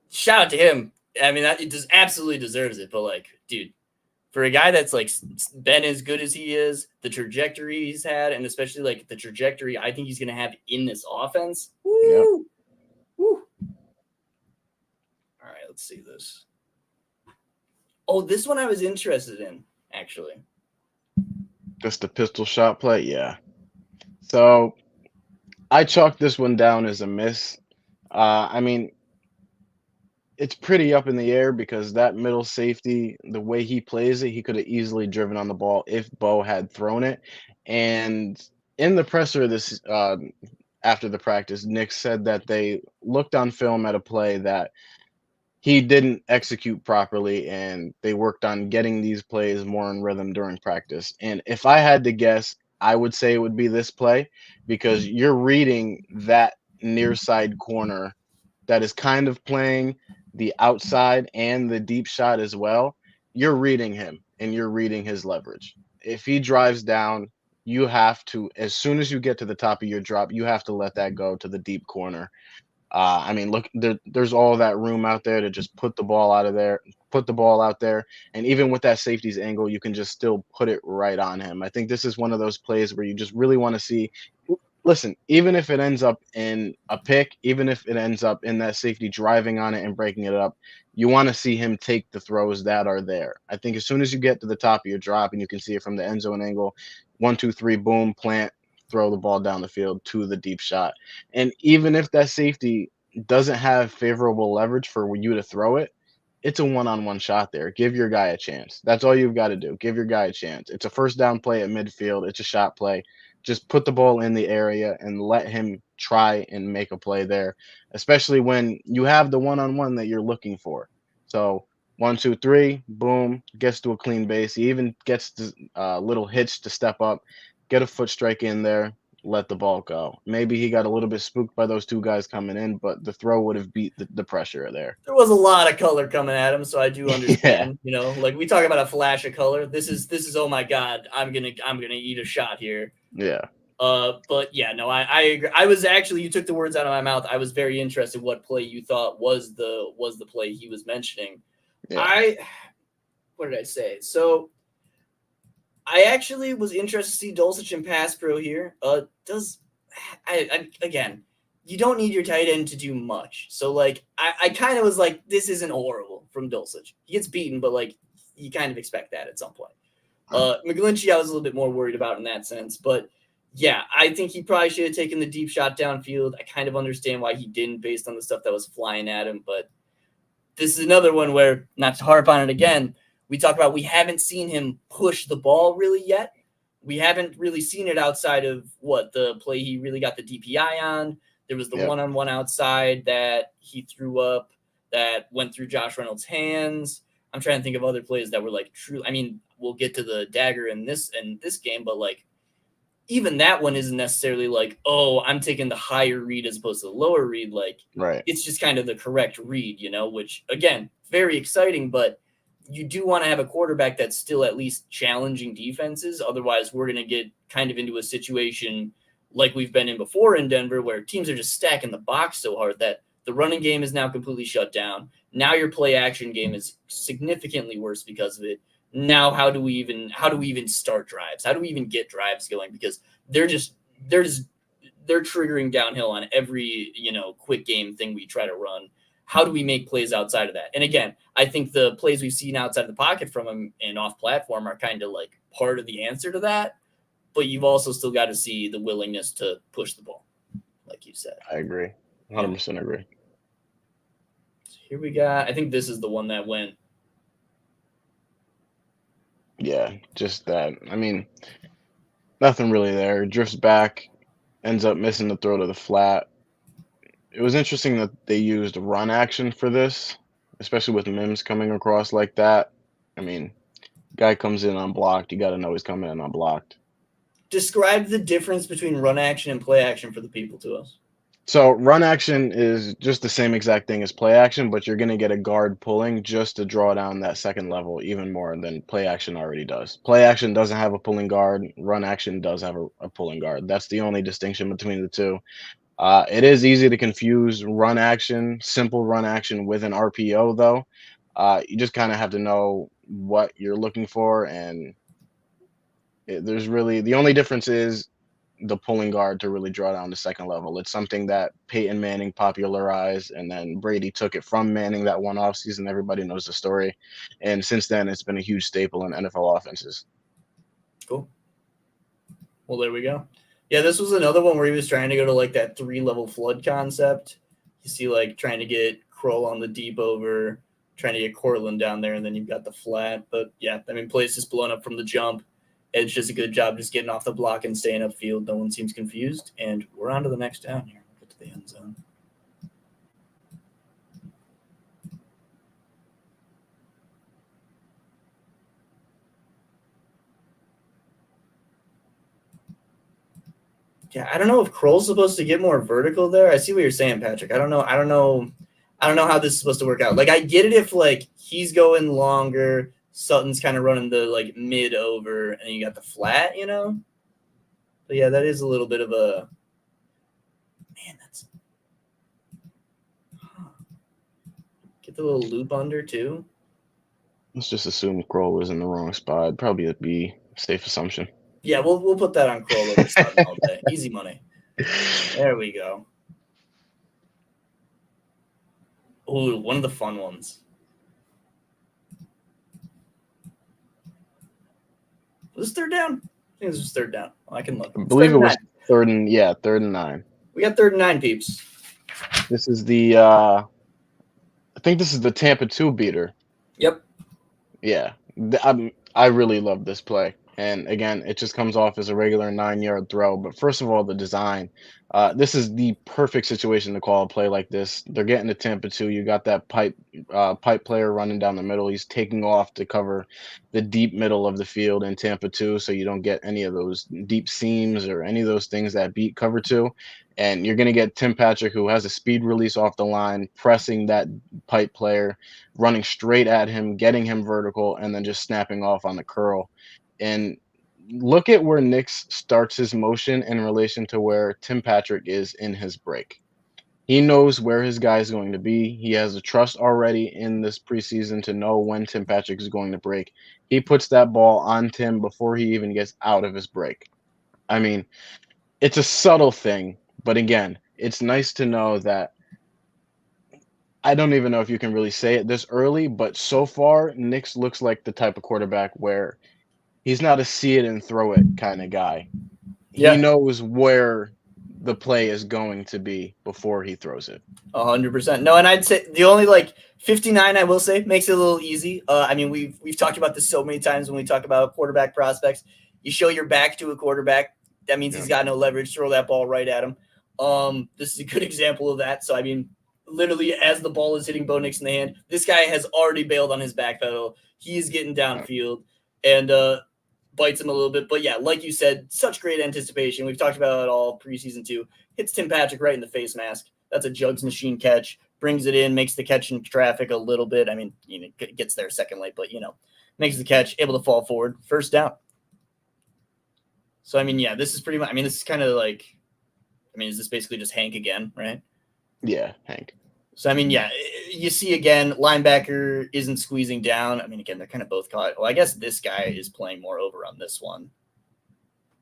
shout out to him. I mean, that it just absolutely deserves it. But like, dude, for a guy that's like been as good as he is, the trajectory he's had, and especially like the trajectory I think he's going to have in this offense. Yep. Woo! Woo! All right, let's see this. Oh, this one I was interested in, actually. Just the pistol shot play, yeah. So I chalked this one down as a miss. I mean, it's pretty up in the air because that middle safety, the way he plays it, he could have easily driven on the ball if Bo had thrown it. And in the presser this after the practice, Nick said that they looked on film at a play that he didn't execute properly, and they worked on getting these plays more in rhythm during practice. And if I had to guess, I would say it would be this play because you're reading that near side corner that is kind of playing the outside and the deep shot as well. You're reading him and you're reading his leverage. If he drives down, you have to, as soon as you get to the top of your drop, you have to let that go to the deep corner. I mean, look, there's all that room out there to just put the ball out of there, put the ball out there, and even with that safety's angle, you can just still put it right on him. I think this is one of those plays where you just really want to see. Listen, even if it ends up in a pick, even if it ends up in that safety driving on it and breaking it up, you want to see him take the throws that are there. I think as soon as you get to the top of your drop and you can see it from the end zone angle, 1, 2, 3, boom, plant, throw the ball down the field to the deep shot. And even if that safety doesn't have favorable leverage for you to throw it, it's a one-on-one shot there. Give your guy a chance. That's all you've got to do. Give your guy a chance. It's a first down play at midfield. It's a shot play. Just put the ball in the area and let him try and make a play there, especially when you have the one-on-one that you're looking for. So 1, 2, 3, boom, gets to a clean base. He even gets the little hitch to step up, get a foot strike in there, let the ball go. Maybe he got a little bit spooked by those two guys coming in, but the throw would have beat the pressure there. There was a lot of color coming at him, so I do Yeah, understand. You know, like we talk about a flash of color. This is oh my god, I'm gonna eat a shot here. yeah, But yeah, no, I agree. I was actually, you took the words out of my mouth. I was very interested what play you thought was the play he was mentioning. yeah, What did I say? So I actually was interested to see Dulcich and pass pro here. Does again, you don't need your tight end to do much. So like I kind of was like, this isn't horrible from Dulcich. He gets beaten, but like you kind of expect that at some point. McGlinchey, I was a little bit more worried about in that sense, but yeah, I think he probably should have taken the deep shot downfield. I kind of understand why he didn't based on the stuff that was flying at him, but this is another one where, not to harp on it again, we talk about we haven't seen him push the ball really yet. We haven't really seen it outside of what the play he really got the DPI on. There was the yep. one-on-one outside that he threw up that went through Josh Reynolds' hands. I'm trying to think of other plays that were like true. I mean, we'll get to the dagger in this game, but like even that one isn't necessarily like, oh, I'm taking the higher read as opposed to the lower read. Like Right. it's just kind of the correct read, you know, which again, very exciting, but you do want to have a quarterback that's still at least challenging defenses. Otherwise, we're going to get kind of into a situation like we've been in before in Denver, where teams are just stacking the box so hard that the running game is now completely shut down. Now your play action game is significantly worse because of it. Now, how do we even start drives? How do we even get drives going? Because they're triggering downhill on every, quick game thing we try to run. How do we make plays outside of that? And again, I think the plays we've seen outside of the pocket from him and off platform are kind of like part of the answer to that. But you've also still got to see the willingness to push the ball, like you said. I agree. 100% agree. So here we got, I think this is the one that went. Yeah, just that. I mean, nothing really there. Drifts back, ends up missing the throw to the flat. It was interesting that they used run action for this, especially with Mims coming across like that. I mean, guy comes in unblocked. You got to know he's coming in unblocked. Describe the difference between run action and play action for the people to us. So run action is just the same exact thing as play action, but you're going to get a guard pulling just to draw down that second level even more than play action already does. Play action doesn't have a pulling guard. Run action does have a pulling guard. That's the only distinction between the two. It is easy to confuse run action, simple run action with an RPO though. You just kind of have to know what you're looking for, and there's really the only difference is the pulling guard to really draw down the second level. It's something that Peyton Manning popularized, and then Brady took it from Manning that one off season. Everybody knows the story, and since then it's been a huge staple in NFL offenses. Cool. Well, there we go. Yeah, this was another one where he was trying to go to like that 3-level flood concept. You see, like trying to get Kroll on the deep over, trying to get Cortland down there, and then you've got the flat. But yeah, I mean, plays just blown up from the jump. Edge does a good job just getting off the block and staying upfield. No one seems confused, and we're on to the next down here. We'll get to the end zone. Yeah, I don't know if Kroll's supposed to get more vertical there. I see what you're saying, Patrick. I don't know how this is supposed to work out. Like, I get it if like he's going longer, Sutton's kind of running the like mid over, and you got the flat, you know. But yeah, that is a little bit of a man. That's get the little loop under too. Let's just assume Kroll was in the wrong spot. Probably would be a safe assumption. Yeah, we'll put that on Kroll over Sutton all day. Easy money. There we go. Ooh, one of the fun ones. Was this third down? I think this was third down. I can look. I believe it was third and 9. We got 3rd and 9, peeps. This is the I think this is the Tampa 2 beater. Yep. Yeah. I really love this play. And again, it just comes off as a regular 9-yard throw. But first of all, the design. This is the perfect situation to call a play like this. They're getting to Tampa 2. You got that pipe player running down the middle. He's taking off to cover the deep middle of the field in Tampa 2, so you don't get any of those deep seams or any of those things that beat cover 2. And you're going to get Tim Patrick, who has a speed release off the line, pressing that pipe player, running straight at him, getting him vertical, and then just snapping off on the curl. And look at where Nix starts his motion in relation to where Tim Patrick is in his break. He knows where his guy is going to be. He has a trust already in this preseason to know when Tim Patrick is going to break. He puts that ball on Tim before he even gets out of his break. I mean, it's a subtle thing, but again, it's nice to know that I don't even know if you can really say it this early, but so far, Nix looks like the type of quarterback where he's not a see it and throw it kind of guy. Yeah. He knows where the play is going to be before he throws it. 100%. No, and I'd say the only like 59, I will say, makes it a little easy. I mean, we've talked about this so many times when we talk about quarterback prospects. You show your back to a quarterback, that means he's got no leverage. Throw that ball right at him. This is a good example of that. So I mean, literally, as the ball is hitting Bo Nix in the hand, this guy has already bailed on his back pedal. He is getting downfield and bites him a little bit. But yeah, like you said, such great anticipation. We've talked about it all preseason too. Hits Tim Patrick right in the face mask. That's a Jugs machine catch. Brings it in, makes the catch in traffic a little bit. I mean, gets there second late, but makes the catch, able to fall forward. First down. So I mean, yeah, this is pretty much. I mean, this is kind of like. I mean, is this basically just Hank again, right? Yeah, Hank. So, I mean, yeah, you see again, linebacker isn't squeezing down. I mean, again, they're kind of both caught. Well, I guess this guy is playing more over on this one.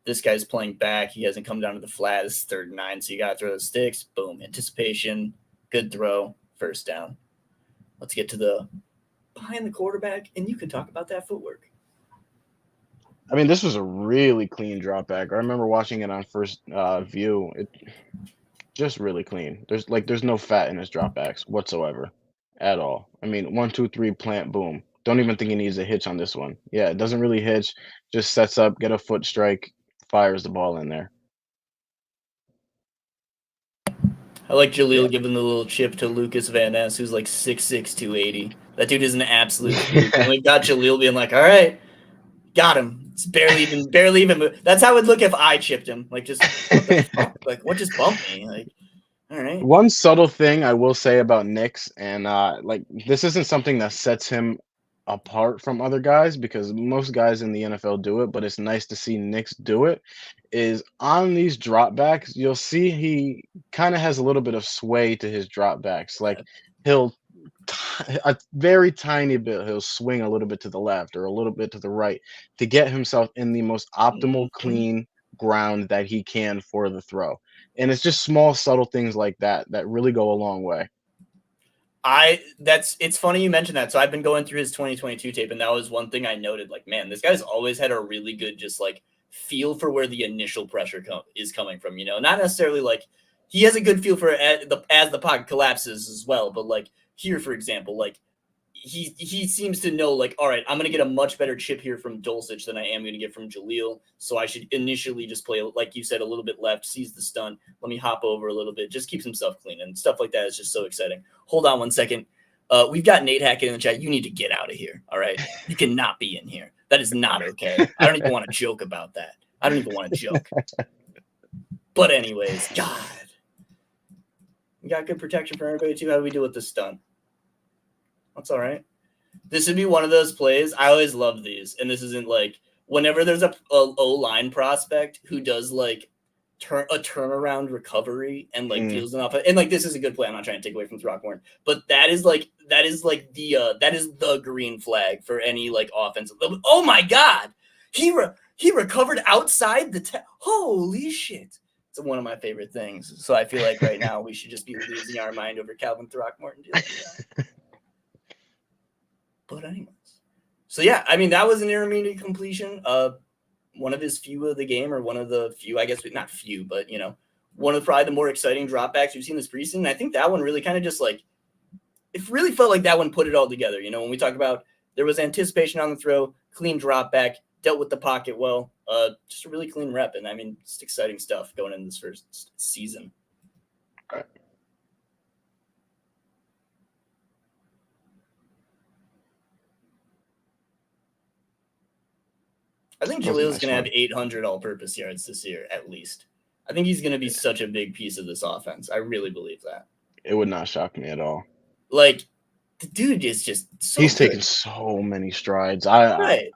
This guy's playing back. He hasn't come down to the flat. This is 3rd and 9, so you got to throw the sticks. Boom, anticipation, good throw, first down. Let's get to the behind the quarterback, and you can talk about that footwork. I mean, this was a really clean drop back. I remember watching it on first view. It just really clean. There's no fat in his dropbacks whatsoever at all. I mean, 1, 2, 3, plant, boom. Don't even think he needs a hitch on this one. Yeah, it doesn't really hitch. Just sets up, get a foot strike, fires the ball in there. I like Jaleel giving the little chip to Lucas Van Ness, who's like 6'6", 280. That dude is an absolute freak. And we got Jaleel being like, all right, got him. It's barely even move. That's how it would look if I chipped him. Like, just what the fuck? Like, what just bumped me? Like, all right. One subtle thing I will say about Nix, and like this isn't something that sets him apart from other guys because most guys in the NFL do it, but it's nice to see Nix do it, is on these dropbacks, you'll see he kind of has a little bit of sway to his dropbacks. Like he'll a very tiny bit, he'll swing a little bit to the left or a little bit to the right to get himself in the most optimal, Mhm. clean ground that he can for the throw. And it's just small, subtle things like that that really go a long way. It's funny you mentioned that. So I've been going through his 2022 tape, and that was one thing I noted. Like, man, this guy's always had a really good just like feel for where the initial pressure is coming from. Not necessarily like he has a good feel for as the pocket collapses as well, but like here, for example, like he seems to know like, all right, I'm gonna get a much better chip here from Dulcich than I am gonna get from Jaleel. So I should initially just play, like you said, a little bit left, sees the stun. Let me hop over a little bit, just keeps himself clean and stuff like that is just so exciting. Hold on one second. We've got Nate Hackett in the chat. You need to get out of here. All right. You cannot be in here. That is not okay. I don't even want to joke about that. I don't even want to joke. But anyways, God. We got good protection for everybody too. How do we do with the stun? That's all right. This would be one of those plays. I always love these. And this isn't like whenever there's a O-line prospect who does like a turnaround recovery and like peels it off. And like this is a good play. I'm not trying to take away from Throckmorton, but that is the green flag for any like offensive. Oh my God. He recovered outside the holy shit. It's one of my favorite things. So I feel like right now we should just be losing our mind over Calvin Throckmorton. But anyways, so yeah, I mean that was an intermediate completion. One of his few of the game, or one of the few, I guess not few, but one of probably the more exciting dropbacks we've seen this preseason. And I think that one really kind of just like it really felt like that one put it all together. When we talk about there was anticipation on the throw, clean drop back, dealt with the pocket well, just a really clean rep. And I mean, just exciting stuff going into this first season. I think Jaleel's going to have 800 all-purpose yards this year, at least. I think he's going to be such a big piece of this offense. I really believe that. It would not shock me at all. Like, the dude is just so He's good. taken so many strides. Right.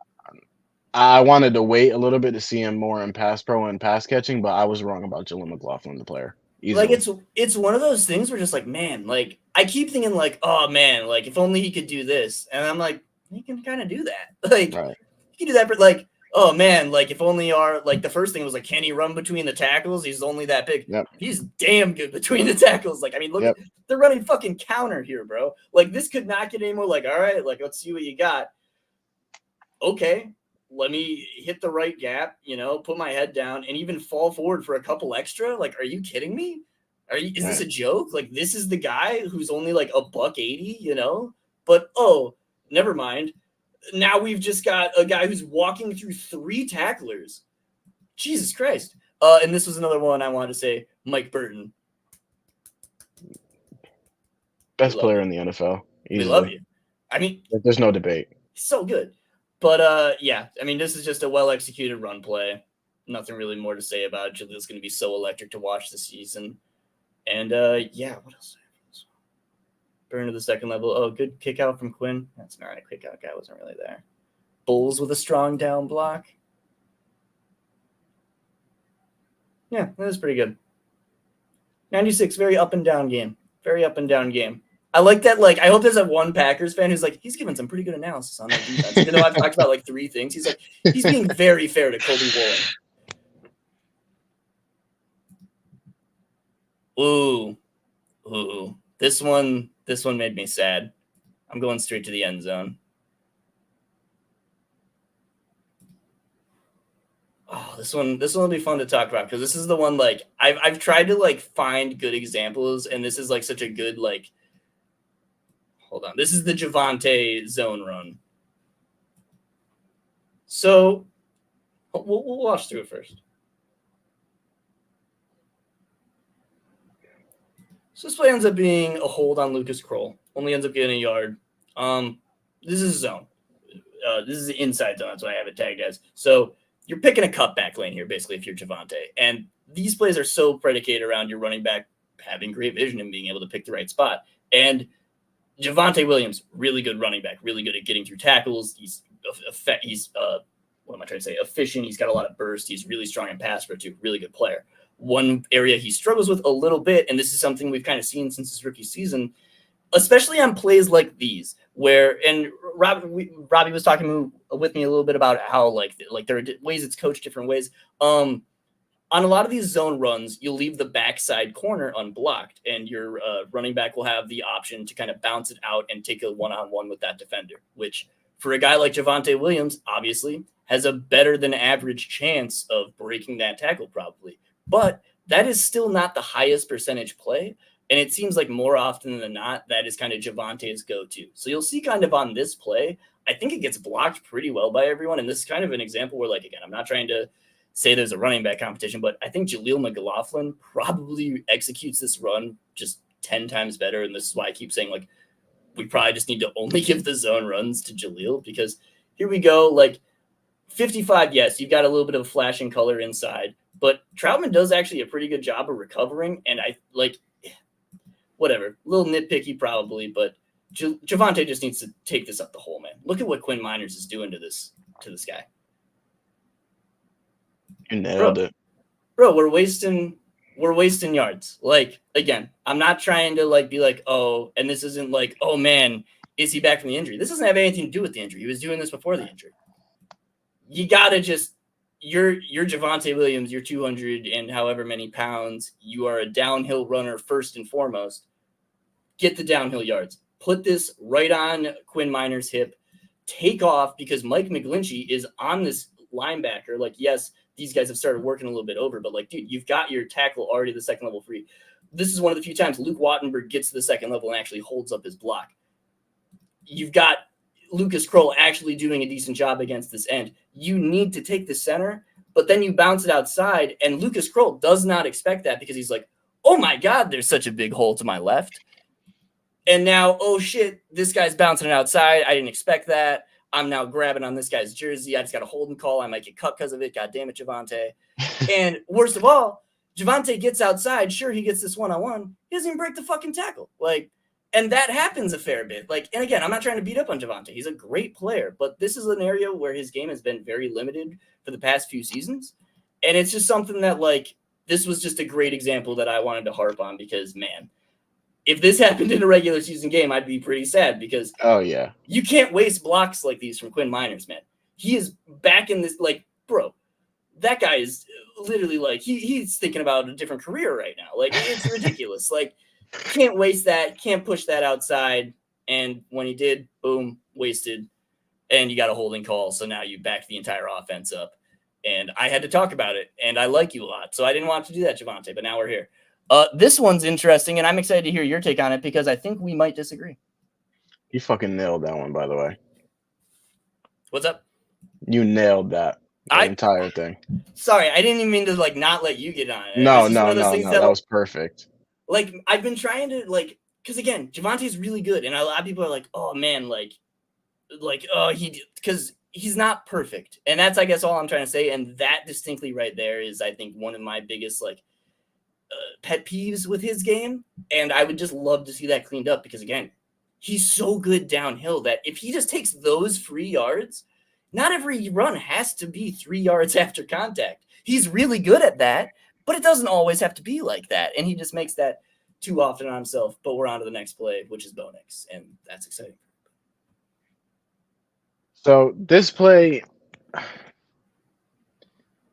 I wanted to wait a little bit to see him more in pass pro and pass catching, but I was wrong about Jaleel McLaughlin, the player. Easily. Like, it's one of those things where just like, man, like, I keep thinking like, oh, man, like, if only he could do this. And I'm like, he can kind of do that. Like, right. He can do that, but like, oh man, like if only the first thing was like, can he run between the tackles? He's only that big. Yep. He's damn good between the tackles. Like, I mean, look, they're running fucking counter here, bro. Like, this could not get any more like, all right, like, let's see what you got. Okay, let me hit the right gap, put my head down and even fall forward for a couple extra. Like, are you kidding me? Is this a joke? Like, this is the guy who's only like $180, but oh, never mind. Now we've just got a guy who's walking through 3 tacklers. Jesus Christ. And this was another one I wanted to say, Mike Burton. Best player in the NFL. Easily. We love you. I mean, there's no debate. He's so good. But yeah, I mean, this is just a well-executed run play. Nothing really more to say about it. Jaleel's going to be so electric to watch this season. And yeah, what else? Burn to the second level. Oh, good kick out from Quinn. That's not a kick out. Guy wasn't really there. Bulls with a strong down block. Yeah, that was pretty good. 96, very up and down game. Very up and down game. I like that. Like, I hope there's one Packers fan who's like, he's giving some pretty good analysis on that defense. Even though I've talked about like 3 things, he's like, he's being very fair to Kobe Woolen. Ooh. This one made me sad. I'm going straight to the end zone. Oh, this one will be fun to talk about because this is the one like I've tried to like find good examples, and this is like such a good like. Hold on, this is the Javonte zone run. So we'll watch through it first. So this play ends up being a hold on Lucas Kroll. Only ends up getting a yard. This is a zone. This is the inside zone. That's what I have it tagged as. So you're picking a cutback lane here, basically, if you're Javonte. And these plays are so predicated around your running back having great vision and being able to pick the right spot. And Javonte Williams, really good running back, really good at getting through tackles. He's what am I trying to say? Efficient. He's got a lot of burst. He's really strong in pass pro too. Really good player. One area he struggles with a little bit, and this is something we've kind of seen since his rookie season, especially on plays like these, where and Robbie was talking with me a little bit about how like there are ways it's coached different ways. On a lot of these zone runs, you'll leave the backside corner unblocked, and your running back will have the option to kind of bounce it out and take a one-on-one with that defender, which for a guy like Javonte Williams, obviously, has a better than average chance of breaking that tackle probably. But that is still not the highest percentage play. And it seems like more often than not, that is kind of Javonte's go-to. So you'll see kind of on this play, I think it gets blocked pretty well by everyone. And this is kind of an example where, like, again, I'm not trying to say there's a running back competition, but I think Jaleel McLaughlin probably executes this run just 10 times better. And this is why I keep saying, like, we probably just need to only give the zone runs to Jaleel, because here we go, like 55, yes, you've got a little bit of flashing color inside, but Troutman does actually a pretty good job of recovering. And I like, whatever, a little nitpicky probably, but Javonte just needs to take this up the hole, man. Look at what Quinn Miners is doing to this guy. You nailed it. Bro, we're wasting yards. Like, again, I'm not trying to like be like, oh, and this isn't like, oh man, is he back from the injury? This doesn't have anything to do with the injury. He was doing this before the injury. You gotta just you're Javonte Williams, you're 200 and however many pounds. You are a downhill runner first and foremost. Get the downhill yards. Put this right on Quinn Miners' hip. Take off, because Mike McGlinchey is on this linebacker. Like, yes, these guys have started working a little bit over, but like, dude, you've got your tackle already the second level free. This is one of the few times Luke Wattenberg gets to the second level and actually holds up his block. You've got Lucas Kroll actually doing a decent job against this end. You need to take the center, but then you bounce it outside, and Lucas Kroll does not expect that, because he's like, oh my God, there's such a big hole to my left. And now, oh shit, this guy's bouncing it outside. I didn't expect that. I'm now grabbing on this guy's jersey. I just got a holding call. I might get cut because of it. God damn it, Javonte. And worst of all, Javonte gets outside. Sure, he gets this one-on-one. He doesn't even break the fucking tackle. Like, and that happens a fair bit. Like, and again, I'm not trying to beat up on Javonte. He's a great player, but this is an area where his game has been very limited for the past few seasons. And it's just something that, like, this was just a great example that I wanted to harp on, because, man, if this happened in a regular season game, I'd be pretty sad, because you can't waste blocks like these from Quinn Miners, man. He is back in this, like, bro, that guy is literally like, he's thinking about a different career right now. Like, it's ridiculous. Like, can't waste that, can't push that outside. And when he did, boom, wasted. And you got a holding call. So now you back the entire offense up. And I had to talk about it. And I like you a lot. So I didn't want to do that, Javonte, but now we're here. This one's interesting, and I'm excited to hear your take on it, because I think we might disagree. You fucking nailed that one, by the way. What's up? You nailed that entire thing. Sorry, I didn't even mean to like not let you get on it. No. That was perfect. Like, I've been trying to, like, because again, Javonte's really good, and a lot of people are like, oh man, like oh, because he's not perfect, and that's, I guess, all I'm trying to say. And that distinctly right there is, I think, one of my biggest like pet peeves with his game. And I would just love to see that cleaned up, because again, he's so good downhill that if he just takes those free yards, not every run has to be 3 yards after contact. He's really good at that, but it doesn't always have to be like that. And he just makes that too often on himself. But we're on to the next play, which is Bo Nix, and that's exciting. So this play,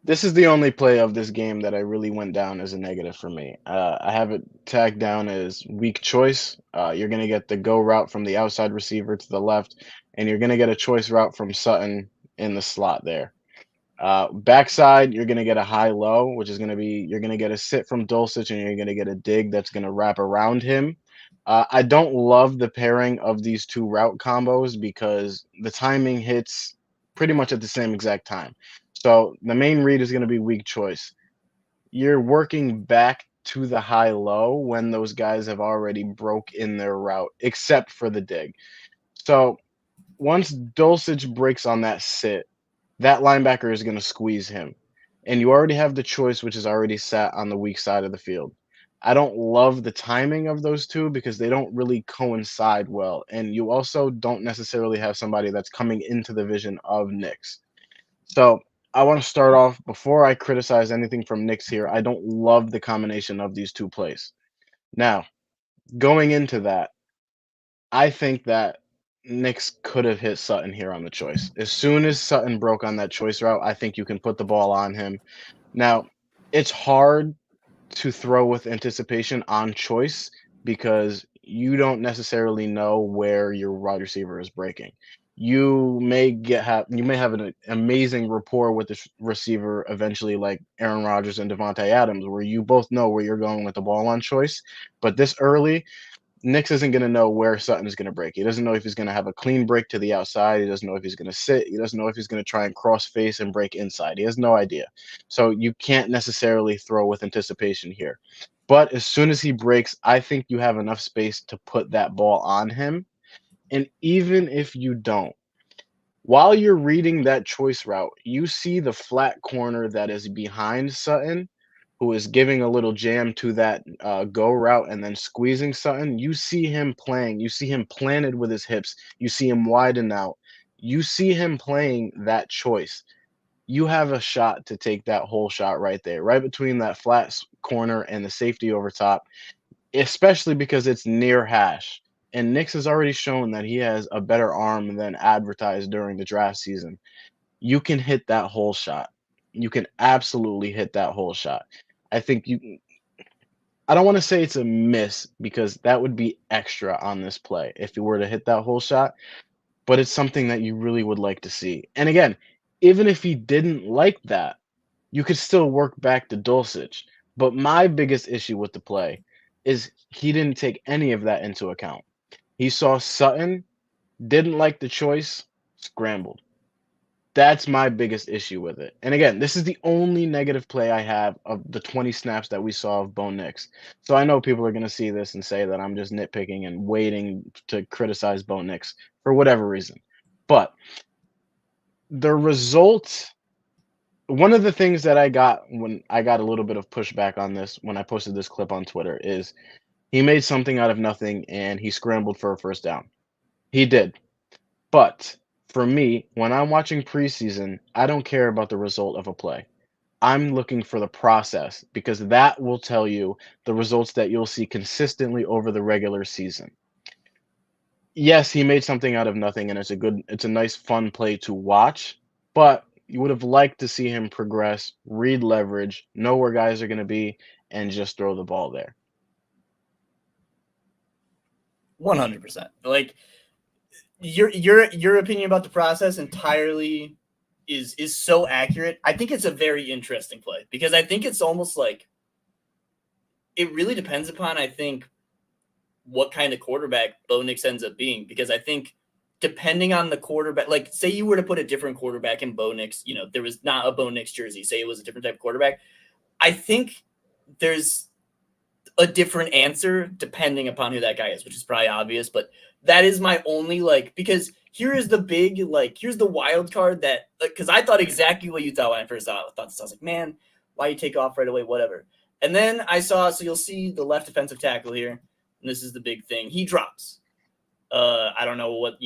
this is the only play of this game that I really went down as a negative for me. I have it tagged down as weak choice. You're going to get the go route from the outside receiver to the left, and you're going to get a choice route from Sutton in the slot there. Backside, you're going to get a high-low, which is going to be, you're going to get a sit from Dulcich, and you're going to get a dig that's going to wrap around him. I don't love the pairing of these two route combos, because the timing hits pretty much at the same exact time. So the main read is going to be weak choice. You're working back to the high-low when those guys have already broke in their route, except for the dig. So once Dulcich breaks on that sit, that linebacker is going to squeeze him. And you already have the choice, which is already sat on the weak side of the field. I don't love the timing of those two because they don't really coincide well. And you also don't necessarily have somebody that's coming into the vision of Nix. So I want to start off before I criticize anything from Nix here. I don't love the combination of these two plays. Now, going into that, I think that Nix could have hit Sutton here on the choice. As soon as Sutton broke on that choice route, I think you can put the ball on him. Now, it's hard to throw with anticipation on choice because you don't necessarily know where your wide receiver is breaking. You may have an amazing rapport with the receiver eventually, like Aaron Rodgers and Devontae Adams, where you both know where you're going with the ball on choice. But this early, Nix isn't going to know where Sutton is going to break. He doesn't know if he's going to have a clean break to the outside. He doesn't know if he's going to sit. He doesn't know if he's going to try and cross face and break inside. He has no idea. So you can't necessarily throw with anticipation here. But as soon as he breaks, I think you have enough space to put that ball on him. And even if you don't, while you're reading that choice route, you see the flat corner that is behind Sutton, who is giving a little jam to that go route and then squeezing Sutton. You see him playing. You see him planted with his hips. You see him widen out. You see him playing that choice. You have a shot to take that whole shot right there, right between that corner and the safety over top, especially because it's near hash. And Nix has already shown that he has a better arm than advertised during the draft season. You can hit that whole shot. You can absolutely hit that whole shot. I think you I don't want to say it's a miss because that would be extra on this play if you were to hit that whole shot, but it's something that you really would like to see. And again, even if he didn't like that, you could still work back to Dulcich. But my biggest issue with the play is he didn't take any of that into account. He saw Sutton, didn't like the choice, scrambled. That's my biggest issue with it. And again, this is the only negative play I have of the 20 snaps that we saw of Bo Nix. So I know people are going to see this and say that I'm just nitpicking and waiting to criticize Bo Nix for whatever reason. But the result, one of the things that I got when I got a little bit of pushback on this when I posted this clip on Twitter is he made something out of nothing and he scrambled for a first down. He did. But for me, when I'm watching preseason, I don't care about the result of a play. I'm looking for the process because that will tell you the results that you'll see consistently over the regular season. Yes, he made something out of nothing and it's a nice fun play to watch, but you would have liked to see him progress, read leverage, know where guys are going to be and just throw the ball there. 100%. Like your opinion about the process entirely is so accurate. I think it's a very interesting play because I think it's almost like it really depends upon, I think, what kind of quarterback Bo Nix ends up being. Because I think depending on the quarterback, like say you were to put a different quarterback in Bo Nix, there was not a Bo Nix jersey, say it was a different type of quarterback. I think there's a different answer depending upon who that guy is, which is probably obvious, but that is my only because here is the big here's the wild card that because I thought exactly what you thought when I first thought this. I was like, man, why you take off right away, whatever. And then I saw, so you'll see the left defensive tackle here, and this is the big thing. He drops. I don't know what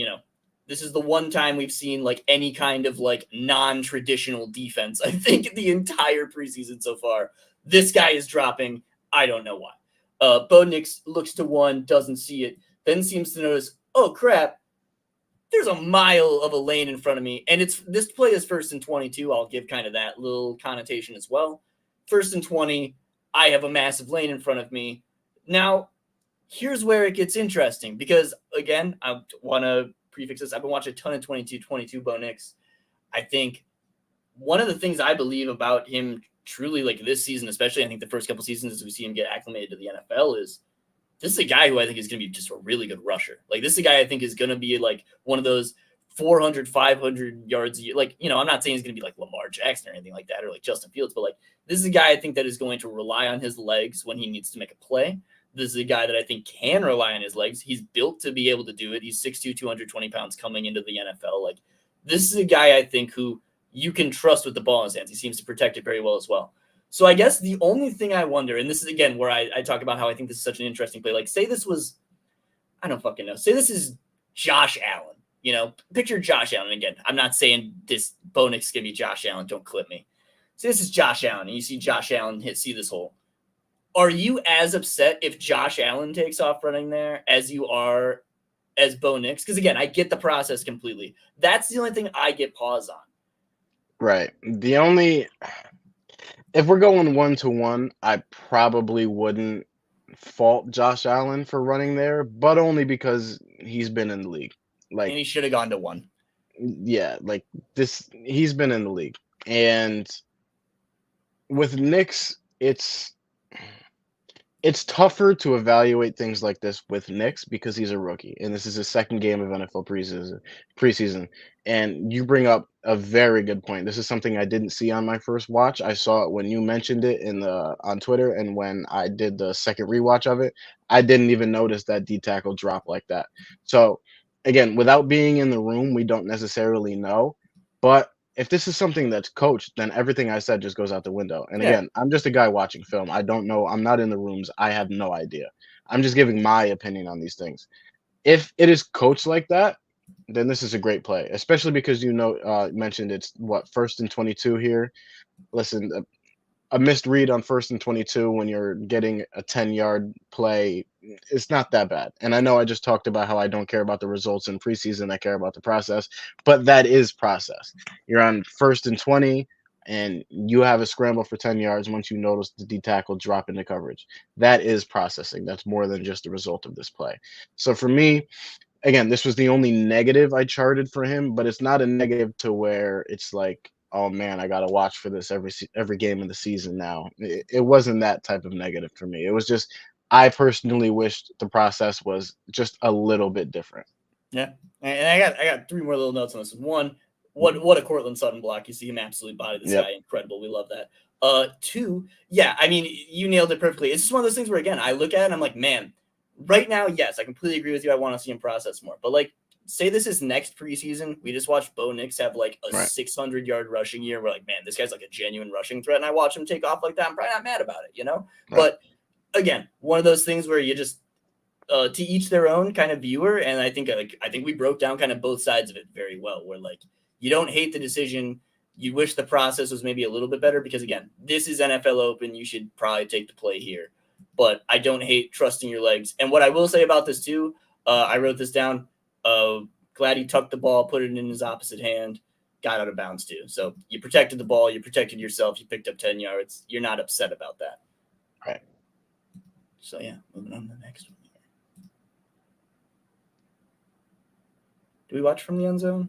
this is the one time we've seen any kind of non-traditional defense. I think the entire preseason so far, this guy is dropping. I don't know why. Bo Nix looks to one, doesn't see it, then seems to notice, oh crap, there's a mile of a lane in front of me. And this play is 1st and 22. I'll give kind of that little connotation as well. 1st and 20, I have a massive lane in front of me. Now, here's where it gets interesting because, again, I want to prefix this. I've been watching a ton of 22 Bo Nix. I think one of the things I believe about him truly this season, especially I think the first couple seasons as we see him get acclimated to the NFL, is this is a guy who I think is going to be just a really good rusher. This is a guy I think is going to be one of those 400, 500 yards. I'm not saying he's going to be like Lamar Jackson or anything like that or Justin Fields, but this is a guy I think that is going to rely on his legs when he needs to make a play. This is a guy that I think can rely on his legs. He's built to be able to do it. He's 6'2", 220 pounds coming into the NFL. This is a guy I think who you can trust with the ball in his hands. He seems to protect it very well as well. So I guess the only thing I wonder, and this is again where I talk about how I think this is such an interesting play. Like, say this was, I don't fucking know. Say this is Josh Allen. You know, picture Josh Allen again. I'm not saying this Bo Nix give you Josh Allen. Don't clip me. Say this is Josh Allen, and you see Josh Allen see this hole. Are you as upset if Josh Allen takes off running there as you are as Bo Nix? Because again, I get the process completely. That's the only thing I get pause on. Right. The only if we're going 1-to-1, I probably wouldn't fault Josh Allen for running there, but only because he's been in the league. And Like, he should have gone to one. yeah, like he's been in the league. And with Knicks, it's tougher to evaluate things like this with Knicks because he's a rookie and this is his second game of NFL preseason. And you bring up a very good point. This is something I didn't see on my first watch. I saw it when you mentioned it on Twitter, and when I did the second rewatch of it, I didn't even notice that D tackle drop like that. So again, without being in the room, we don't necessarily know. But if this is something that's coached, then everything I said just goes out the window. And Yeah. again, I'm just a guy watching film. I don't know. I'm not in the rooms. I have no idea. I'm just giving my opinion on these things. If it is coached like that, then this is a great play, especially because mentioned it's what 1st and 22 here. Listen, a missed read on 1st and 22 when you're getting a 10-yard play, it's not that bad. And I know I just talked about how I don't care about the results in preseason, I care about the process, but that is process. You're on 1st and 20 and you have a scramble for 10 yards once you notice the D tackle drop into coverage. That is processing. That's more than just the result of this play. So for me, again, this was the only negative I charted for him, but it's not a negative to where it's like, oh man, I got to watch for this every game of the season now. It wasn't that type of negative for me. It was just I personally wished the process was just a little bit different. Yeah, and I got three more little notes on this. One, what a Cortland Sutton block! You see him absolutely body this Yep. guy, incredible. We love that. Two, yeah, I mean you nailed it perfectly. It's just one of those things where again I look at it and I'm like, man, right now, yes, I completely agree with you. I want to see him process more, but like, say this is next preseason. We just watched Bo Nix have like a Right. 600-yard rushing year. We're like, man, this guy's like a genuine rushing threat, and I watch him take off like that. I'm probably not mad about it, you know. Right. But again, one of those things where you just to each their own kind of viewer, and I think we broke down kind of both sides of it very well. Where like you don't hate the decision, you wish the process was maybe a little bit better because again, this is NFL Open. You should probably take the play here, but I don't hate trusting your legs. And what I will say about this too, I wrote this down. Glad he tucked the ball, put it in his opposite hand, got out of bounds too. So you protected the ball, you protected yourself, you picked up 10 yards. You're not upset about that. Right. So yeah, moving on to the next one. Do we watch from the end zone?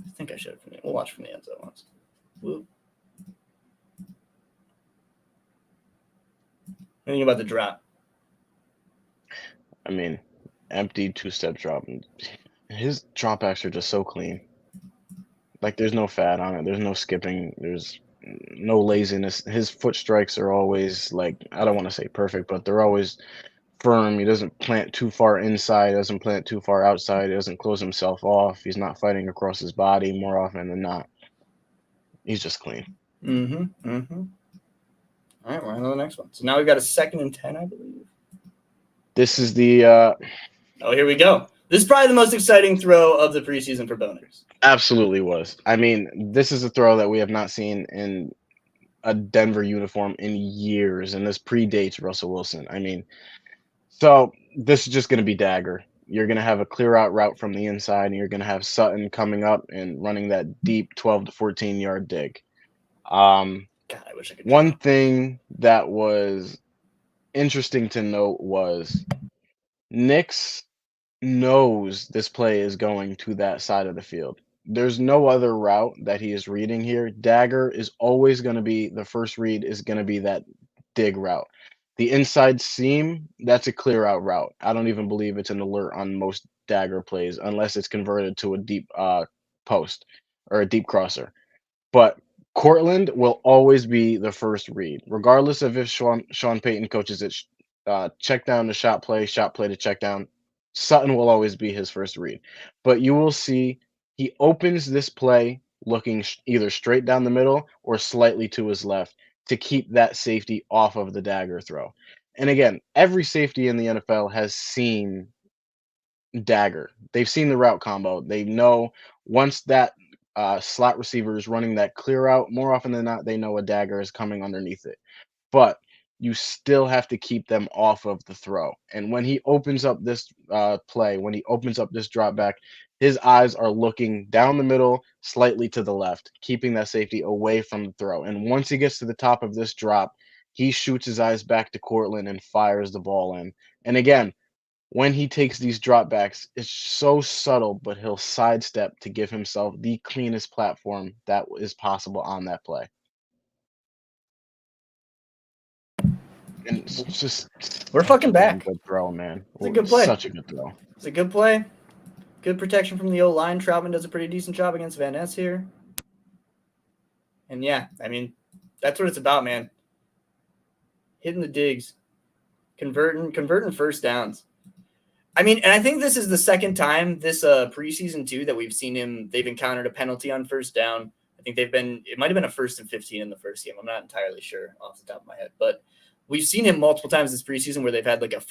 I think I should. We'll watch from the end zone once. Woo. What do you think about the drop? I mean, empty two-step drop. His dropbacks are just so clean. Like there's no fat on it. There's no skipping. There's no laziness. His foot strikes are always like, I don't want to say perfect, but they're always firm. He doesn't plant too far inside, doesn't plant too far outside, he doesn't close himself off. He's not fighting across his body more often than not. He's just clean. Mm-hmm. Mm-hmm. All right, we're on to the next one. So now we've got a 2nd and 10, I believe. This is the oh, here we go. This is probably the most exciting throw of the preseason for Bo Nix. Absolutely was. I mean, this is a throw that we have not seen in a Denver uniform in years, and this predates Russell Wilson. I mean, so this is just going to be dagger. You're going to have a clear out route from the inside, and you're going to have Sutton coming up and running that deep 12 to 14 yard dig. God, I wish I could. One thing that was interesting to note was Nix knows this play is going to that side of the field. There's no other route that he is reading here. Dagger is always going to be the first read is going to be that dig route. The inside seam, that's a clear out route. I don't even believe it's an alert on most dagger plays unless it's converted to a deep post or a deep crosser. But Cortland will always be the first read, regardless of if Sean Payton coaches it check down to shot play to check down. Sutton will always be his first read. But you will see he opens this play looking either straight down the middle or slightly to his left to keep that safety off of the dagger throw. And again, every safety in the NFL has seen dagger. They've seen the route combo. They know once that slot receiver is running that clear out, more often than not, they know a dagger is coming underneath it. But you still have to keep them off of the throw. And when he opens up this play, when he opens up this drop back, his eyes are looking down the middle, slightly to the left, keeping that safety away from the throw. And once he gets to the top of this drop, he shoots his eyes back to Cortland and fires the ball in. And again, when he takes these dropbacks, it's so subtle, but he'll sidestep to give himself the cleanest platform that is possible on that play. And it's just We're fucking back. Good throw, man. It's a good play. Such a good throw. It's a good play. Good protection from the O-line. Troutman does a pretty decent job against Van Ness here. And yeah, I mean, that's what it's about, man. Hitting the digs. Converting first downs. I mean, and I think this is the second time this preseason too that we've seen they've encountered a penalty on first down. I think it might have been a 1st and 15 in the first game. I'm not entirely sure off the top of my head, but we've seen him multiple times this preseason where they've had like a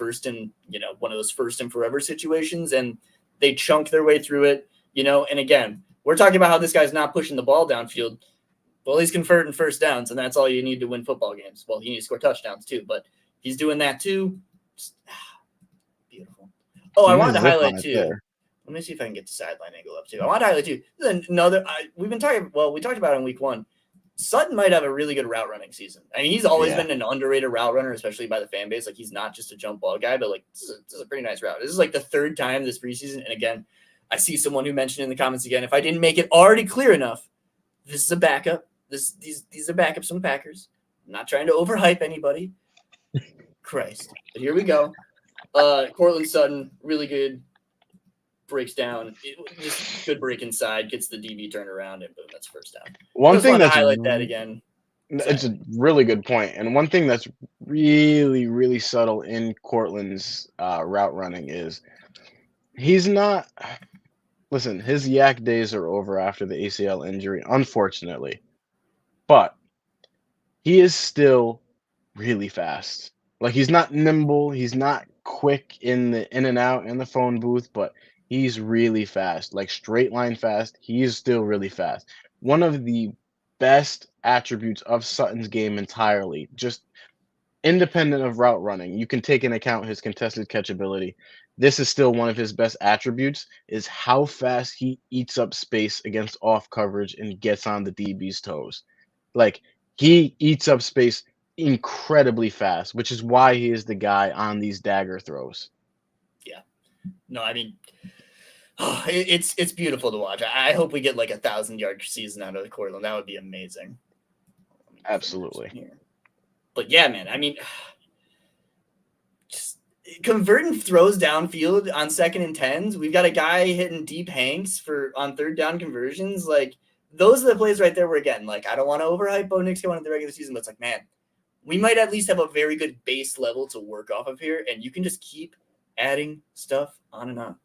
one of those first and forever situations, and they chunk their way through it, and again, we're talking about how this guy's not pushing the ball downfield. Well, he's converting first downs, and that's all you need to win football games. Well, he needs to score touchdowns too, but he's doing that too. Beautiful. Oh, I wanted to highlight too. There. Let me see if I can get the sideline angle up too. I want to highlight too. We talked about it in week 1. Sutton might have a really good route running season. I mean, he's always been an underrated route runner, especially by the fan base. Like, he's not just a jump ball guy, but like this is a pretty nice route. This is like the 3rd time this preseason. And again, I see someone who mentioned in the comments again, if I didn't make it already clear enough, this is a backup. These are backups from the Packers. I'm not trying to overhype anybody. Christ. But here we go. Cortland Sutton, really good. Breaks down, just good break inside, gets the DB turned around, and boom, that's first down. One thing that's highlight that again. It's a really good point, and one thing that's really, really subtle in Cortland's route running is he's not. Listen, his yak days are over after the ACL injury, unfortunately, but he is still really fast. Like, he's not nimble, he's not quick in and out in the phone booth, but he's really fast, like straight line fast. He is still really fast. One of the best attributes of Sutton's game entirely, just independent of route running. You can take into account his contested catch ability. This is still one of his best attributes, is how fast he eats up space against off coverage and gets on the DB's toes. Like, he eats up space incredibly fast, which is why he is the guy on these dagger throws. Yeah. No, I mean, it's beautiful to watch. I hope we get like 1,000-yard season out of Cortland. That would be amazing. Absolutely. But yeah, man, I mean, just converting throws downfield on 2nd and 10s. We've got a guy hitting deep hanks on 3rd down conversions. Like, those are the plays right there where, again, like, I don't want to overhype Bo Nix going into the regular season, but it's like, man, we might at least have a very good base level to work off of here, and you can just keep adding stuff on and on.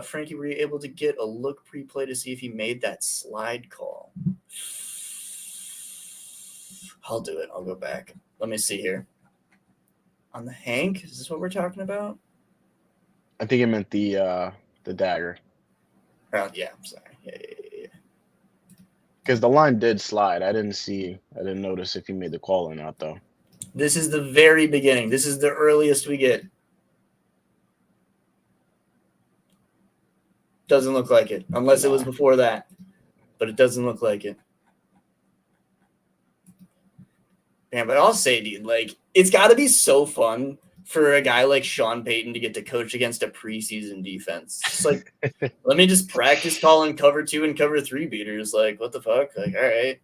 Frankie, were you able to get a look pre-play to see if he made that slide call? I'll do it. I'll go back. Let me see here. On the Hank, is this what we're talking about? I think it meant the dagger. Yeah, I'm sorry. Yeah. Because the line did slide. I didn't notice if he made the call or not, though. This is the very beginning. This is the earliest we get. Doesn't look like it, unless it was before that. But it doesn't look like it. Man, but I'll say, dude, like, it's got to be so fun for a guy like Sean Payton to get to coach against a preseason defense. It's like, let me just practice calling cover 2 and cover 3 beaters. Like, what the fuck? Like, all right.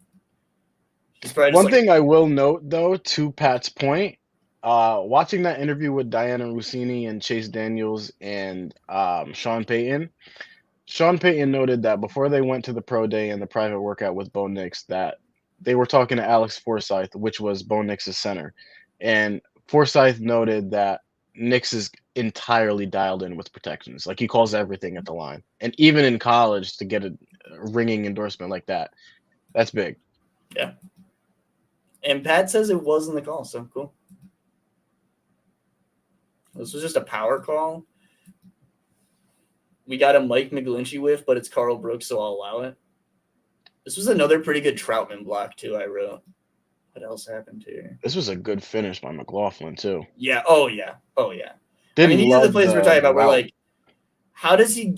One thing I will note, though, to Pat's point, watching that interview with Diana Rossini and Chase Daniels and Sean Payton noted that before they went to the pro day and the private workout with Bo Nix, that they were talking to Alex Forsyth, which was Bo Nix's center. And Forsyth noted that Nix is entirely dialed in with protections. Like he calls everything at the line, and even in college to get a ringing endorsement like that, that's big. Yeah. And Pat says it wasn't the call, so cool. This was just a power call. We got a Mike McGlinchey whiff, but it's Carl Brooks, so I'll allow it. This was another pretty good Troutman block, too, I wrote. What else happened here? This was a good finish by McLaughlin, too. Yeah. Oh, yeah. Oh, yeah. Didn't these are the love plays we're talking about. We're route. like, how does he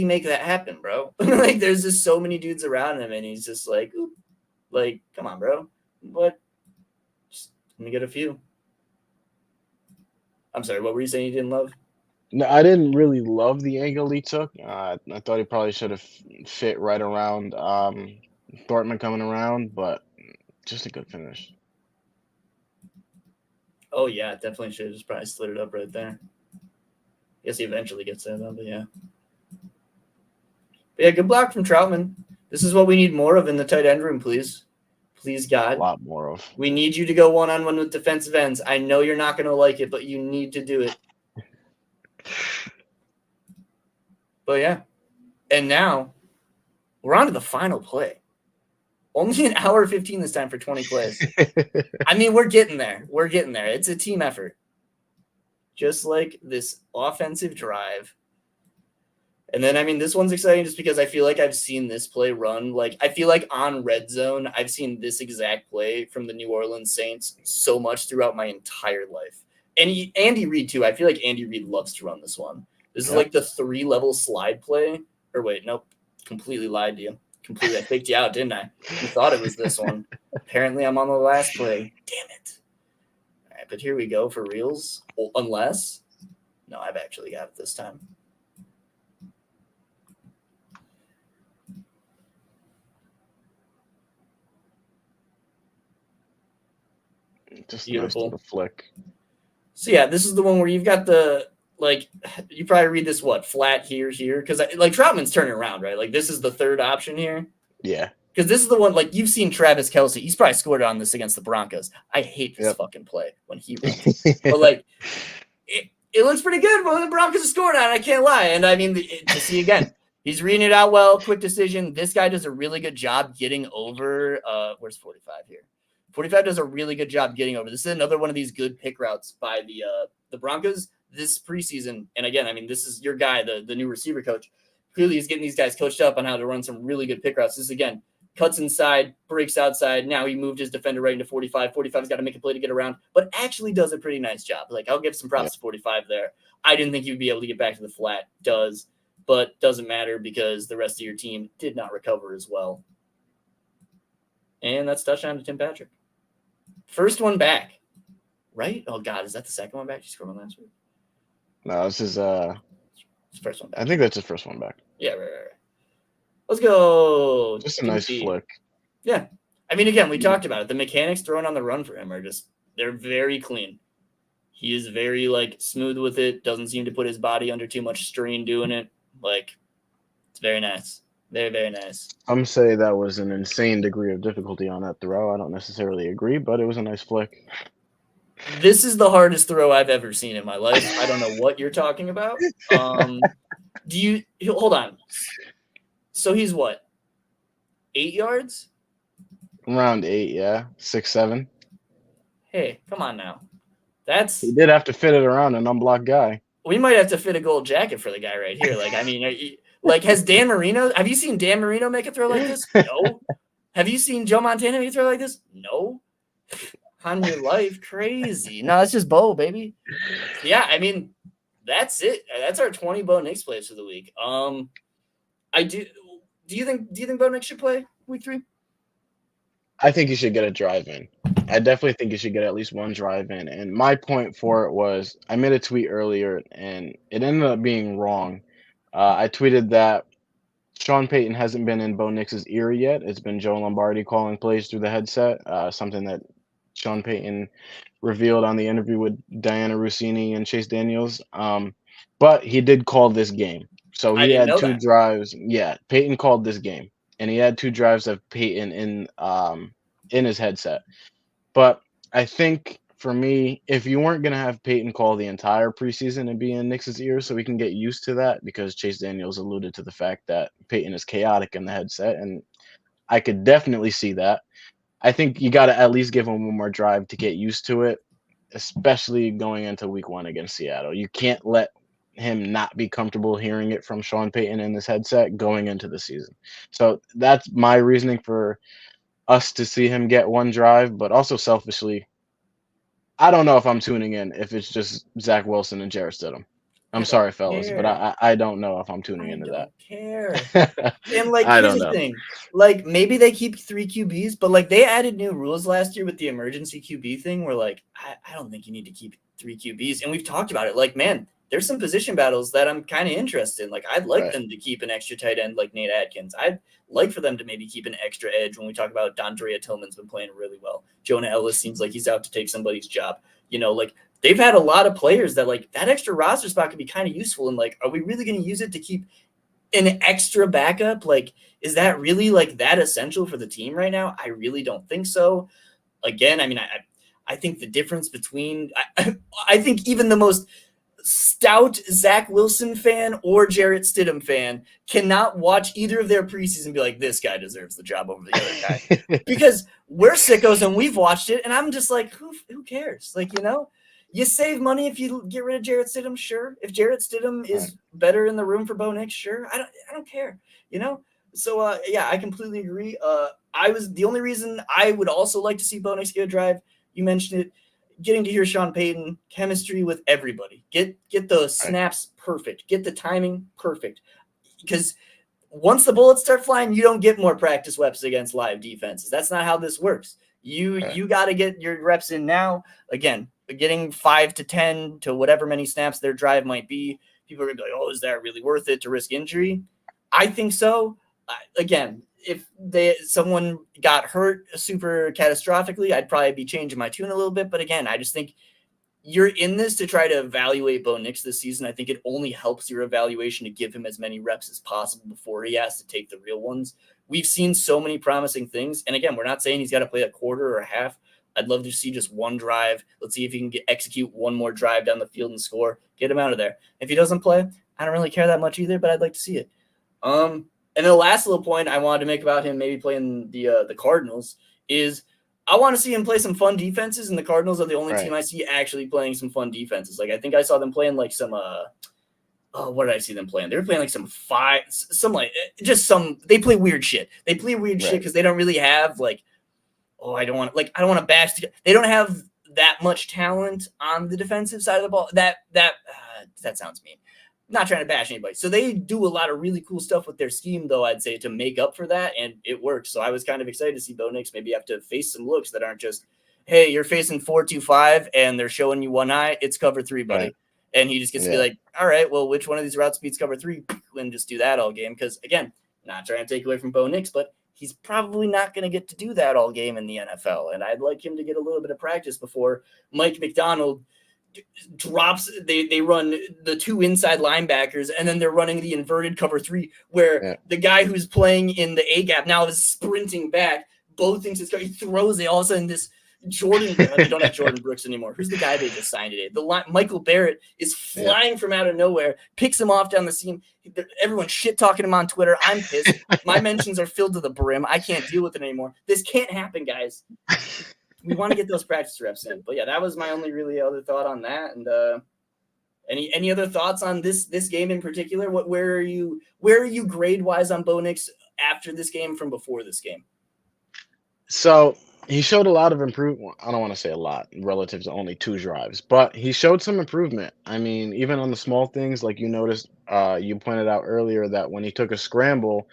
make that happen, bro? Like, there's just so many dudes around him, and he's just like, oop. Like, come on, bro. What? Just let me get a few. I'm sorry, what were you saying you didn't love? No, I didn't really love the angle he took. I thought he probably should have fit right around Thornton coming around, but just a good finish. Oh, yeah, definitely should have just probably slid it up right there. Guess he eventually gets that up, but yeah. But yeah, good block from Troutman. This is what we need more of in the tight end room, please. Please, God. A lot more of. We need you to go one-on-one with defensive ends. I know you're not going to like it, but you need to do it. But yeah. And now we're on to the final play. Only an hour 15 this time for 20 plays. I mean, we're getting there. We're getting there. It's a team effort. Just like this offensive drive. And then, I mean, this one's exciting just because I feel like I've seen this play run. Like, I feel like on Red Zone, I've seen this exact play from the New Orleans Saints so much throughout my entire life. And Andy Reid, too. I feel like Andy Reid loves to run this one. This is like the 3-level slide play. Or wait, nope. Completely lied to you. Completely. I faked you out, didn't I? You thought it was this one. Apparently, I'm on the last play. Damn it. All right, but here we go for reals. Well, unless. No, I've actually got it this time. Just beautiful. Nice little flick. So yeah, this is the one where you've got the you probably read this flat here because Troutman's turning around, right? Like this is the third option here. Yeah. Because this is the one you've seen Travis Kelce. He's probably scored on this against the Broncos. I hate this fucking play when he runs, but it looks pretty good when the Broncos are scored on it. I can't lie, and I mean to see again. He's reading it out well. Quick decision. This guy does a really good job getting over. Where's 45 here? 45 does a really good job getting over. This is another one of these good pick routes by the Broncos this preseason. And again, I mean, this is your guy, the new receiver coach. Clearly, he's getting these guys coached up on how to run some really good pick routes. This, again, cuts inside, breaks outside. Now he moved his defender right into 45. 45's got to make a play to get around, but actually does a pretty nice job. I'll give some props to 45 there. I didn't think he would be able to get back to the flat. Does, but doesn't matter because the rest of your team did not recover as well. And that's touchdown to Tim Patrick. First one back, right? Oh, God, is that the second one back? He scored one last week? No, this is first one back. I think that's his first one back. Yeah, right. Let's go. Just a nice flick. Yeah. I mean, again, we talked about it. The mechanics thrown on the run for him are they're very clean. He is very, smooth with it. Doesn't seem to put his body under too much strain doing it. It's very nice. Very, very nice. Some say that was an insane degree of difficulty on that throw. I don't necessarily agree, but it was a nice flick. This is the hardest throw I've ever seen in my life. I don't know what you're talking about. Hold on. So he's what? 8 yards? Around 8, yeah. 6, 7. Hey, come on now. He did have to fit it around an unblocked guy. We might have to fit a gold jacket for the guy right here. Has Dan Marino? Have you seen Dan Marino make a throw like this? No. Have you seen Joe Montana make a throw like this? No. On your life, crazy. No, it's just Bo, baby. Yeah, I mean, that's it. That's our 20 Bo Nix plays for the week. I do. Do you think Bo Nix should play week 3? I think you should get a drive in. I definitely think you should get at least one drive in. And my point for it was I made a tweet earlier, and it ended up being wrong. I tweeted that Sean Payton hasn't been in Bo Nix's ear yet. It's been Joe Lombardi calling plays through the headset, something that Sean Payton revealed on the interview with Diana Rossini and Chase Daniels. But he did call this game. So he had 2 drives. Yeah, Payton called this game. And he had 2 drives of Payton in his headset. But I think for me, if you weren't gonna have Peyton call the entire preseason and be in Nix's ears so we can get used to that, because Chase Daniels alluded to the fact that Peyton is chaotic in the headset, and I could definitely see that. I think you got to at least give him one more drive to get used to it, especially going into week one against Seattle. You can't let him not be comfortable hearing it from Sean Payton in this headset going into the season. So that's my reasoning for us to see him get one drive, but also selfishly, I don't know if I'm tuning in if it's just Zach Wilson and Jarrett Stidham. I'm I don't sorry, fellas, but care. I don't know if I'm tuning I into don't care. that. And like, I here's don't the know. thing: like, maybe they keep 3 QBs, but like, they added new rules last year with the emergency QB thing. Where like, I don't think you need to keep 3 QBs, and we've talked about it. Like, man, there's some position battles that I'm kind of interested in. Like, I'd like Right. them to keep an extra tight end like Nate Atkins. I'd like for them to maybe keep an extra edge when we talk about Dondrea Tillman's been playing really well. Jonah Ellis seems like he's out to take somebody's job. Like they've had a lot of players that like that extra roster spot could be kind of useful. And like, are we really going to use it to keep an extra backup? Like, is that really like that essential for the team right now? I really don't think so. Again, I mean, I think the difference between I think even the most stout Zach Wilson fan or Jarrett Stidham fan cannot watch either of their preseason and be like, this guy deserves the job over the other guy. Because we're sickos and we've watched it, and I'm just like, who cares? Like, you save money if you get rid of Jarrett Stidham, sure. If Jarrett Stidham Right. is better in the room for Bo Nix, sure. I don't care, So yeah, I completely agree. The only reason I would also like to see Bo Nix get a drive, you mentioned it, getting to hear Sean Payton, chemistry with everybody. Get the Right. snaps perfect. Get the timing perfect. Because once the bullets start flying, you don't get more practice reps against live defenses. That's not how this works. Right. You got to get your reps in now. Again, getting 5 to 10 to whatever many snaps their drive might be. People are gonna be like, "Oh, is that really worth it to risk injury?" I think so. Again, if someone got hurt super catastrophically, I'd probably be changing my tune a little bit. But again, I just think you're in this to try to evaluate Bo Nix this season. I think it only helps your evaluation to give him as many reps as possible before he has to take the real ones. We've seen so many promising things. And again, we're not saying he's got to play a quarter or a half. I'd love to see just one drive. Let's see if he can execute one more drive down the field and score. Get him out of there. If he doesn't play, I don't really care that much either, but I'd like to see it. And the last little point I wanted to make about him maybe playing the Cardinals is I want to see him play some fun defenses, and the Cardinals are the only Right. team I see actually playing some fun defenses. Like I think I saw them playing like some what did I see them playing? They were playing like they play weird shit. They play weird shit Right. because they don't really have like, I don't want to bash. They don't have that much talent on the defensive side of the ball. That sounds mean. Not trying to bash anybody. So they do a lot of really cool stuff with their scheme, though, I'd say, to make up for that, and it works. So I was kind of excited to see Bo Nix maybe have to face some looks that aren't just, hey, you're facing 4-2-5 and they're showing you one eye. It's cover 3, buddy. Right. And he just gets to be Yeah. like, all right, well, which one of these routes beats cover 3? And just do that all game. Because, again, not trying to take away from Bo Nix, but he's probably not going to get to do that all game in the NFL. And I'd like him to get a little bit of practice before Mike McDonald drops. They run the 2 inside linebackers, and then they're running the inverted cover 3 where Yeah. the guy who's playing in the A gap now is sprinting back. Bo thinks it's going, he throws it. All of a sudden, this Jordan, they don't have Jordan Brooks anymore. Who's the guy they just signed today? Michael Barrett is flying from out of nowhere, picks him off down the seam. Everyone's shit talking him on Twitter. I'm pissed. My mentions are filled to the brim. I can't deal with it anymore. This can't happen, guys. We want to get those practice reps in. But yeah, that was my only really other thought on that. And any other thoughts on this game in particular? Where are you grade wise on Bo Nix after this game from before this game? So he showed a lot of improvement. I don't want to say a lot relative to only 2 drives, but he showed some improvement. I mean, even on the small things, like you noticed, you pointed out earlier that when he took a scramble,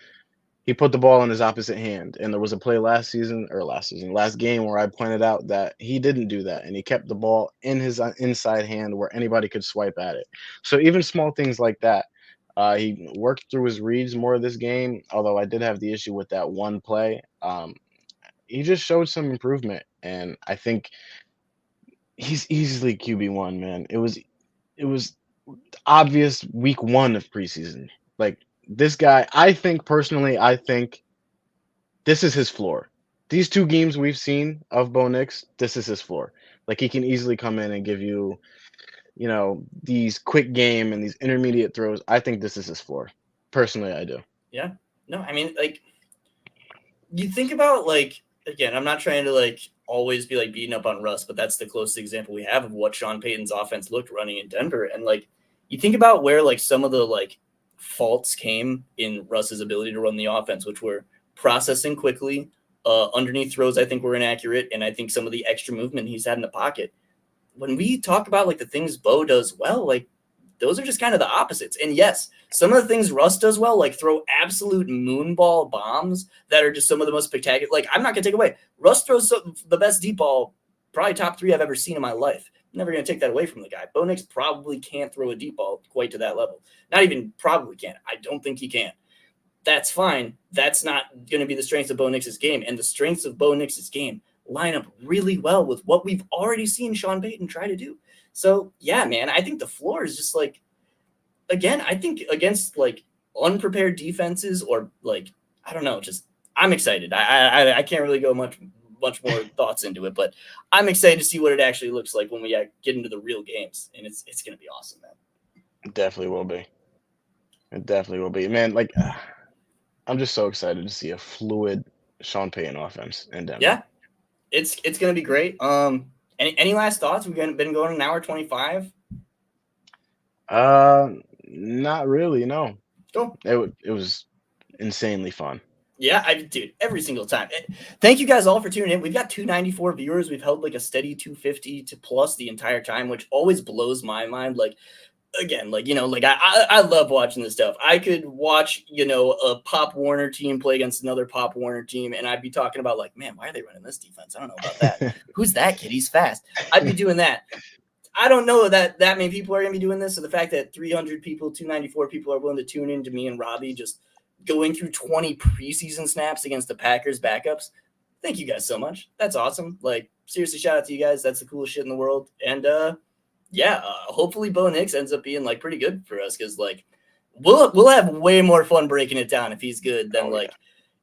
he put the ball in his opposite hand. And there was a play last game where I pointed out that he didn't do that. And he kept the ball in his inside hand where anybody could swipe at it. So even small things like that. He worked through his reads more this game, although I did have the issue with that one play. He just showed some improvement, and I think he's easily QB1, man. It was obvious week 1 of preseason. Like this guy, I think this is his floor. These 2 games we've seen of Bo Nix, this is his floor. Like he can easily come in and give you, these quick game and these intermediate throws. I think this is his floor. Personally, I do. Yeah. No, I mean, like, you think about, like, again, I'm not trying to, like, always be, like, beating up on Russ, but that's the closest example we have of what Sean Payton's offense looked running in Denver. And, like, you think about where, like, some of the, like, faults came in Russ's ability to run the offense, which were processing quickly, underneath throws, I think, were inaccurate, and I think some of the extra movement he's had in the pocket. When we talk about, like, the things Bo does well, like, those are just kind of the opposites. And yes, some of the things Russ does well, like throw absolute moonball bombs that are just some of the most spectacular. Like, I'm not going to take away. Russ throws the best deep ball, probably top 3 I've ever seen in my life. I'm never going to take that away from the guy. Bo Nix probably can't throw a deep ball quite to that level. Not even probably can't. I don't think he can. That's fine. That's not going to be the strength of Bo Nix's game. And the strengths of Bo Nix's game line up really well with what we've already seen Sean Payton try to do. So, yeah, man, I think the floor is just like, again, I think against like unprepared defenses or like, I don't know, just I'm excited. I can't really go much more thoughts into it, but I'm excited to see what it actually looks like when we get into the real games, and it's going to be awesome, man. It definitely will be. It definitely will be, man. Like, I'm just so excited to see a fluid Sean Payton offense in Denver. Yeah, it's going to be great. Any last thoughts? We've been going an hour 25. Not really. No. Cool. It was insanely fun. Yeah, dude, every single time. Thank you guys all for tuning in. We've got 294 viewers. We've held like a steady 250 to plus the entire time, which always blows my mind. Like, again, like, like I love watching this stuff. I could watch, a Pop Warner team play against another Pop Warner team, and I'd be talking about like, man, why are they running this defense? I don't know about that. Who's that kid? He's fast. I'd be doing that. I don't know that many people are going to be doing this. So the fact that 300 people, 294 people are willing to tune in to me and Robby just going through 20 preseason snaps against the Packers backups. Thank you guys so much. That's awesome. Like, seriously, shout out to you guys. That's the coolest shit in the world. And hopefully Bo Nix ends up being like pretty good for us, because like we'll have way more fun breaking it down if he's good than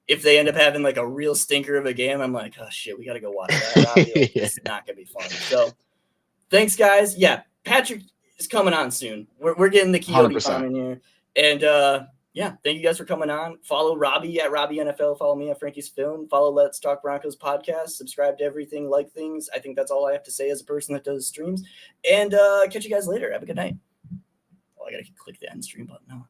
if they end up having like a real stinker of a game. I'm like, oh shit, we got to go watch that. Like, it's not gonna be fun. So thanks, guys. Yeah, Patrick is coming on soon. We're getting the Quixote bomb in here, and thank you guys for coming on. Follow Robby at Robby NFL. Follow me at Frankie's Film. Follow Let's Talk Broncos podcast. Subscribe to everything, like things. I think that's all I have to say as a person that does streams. And catch you guys later. Have a good night. Oh, I gotta click the end stream button now.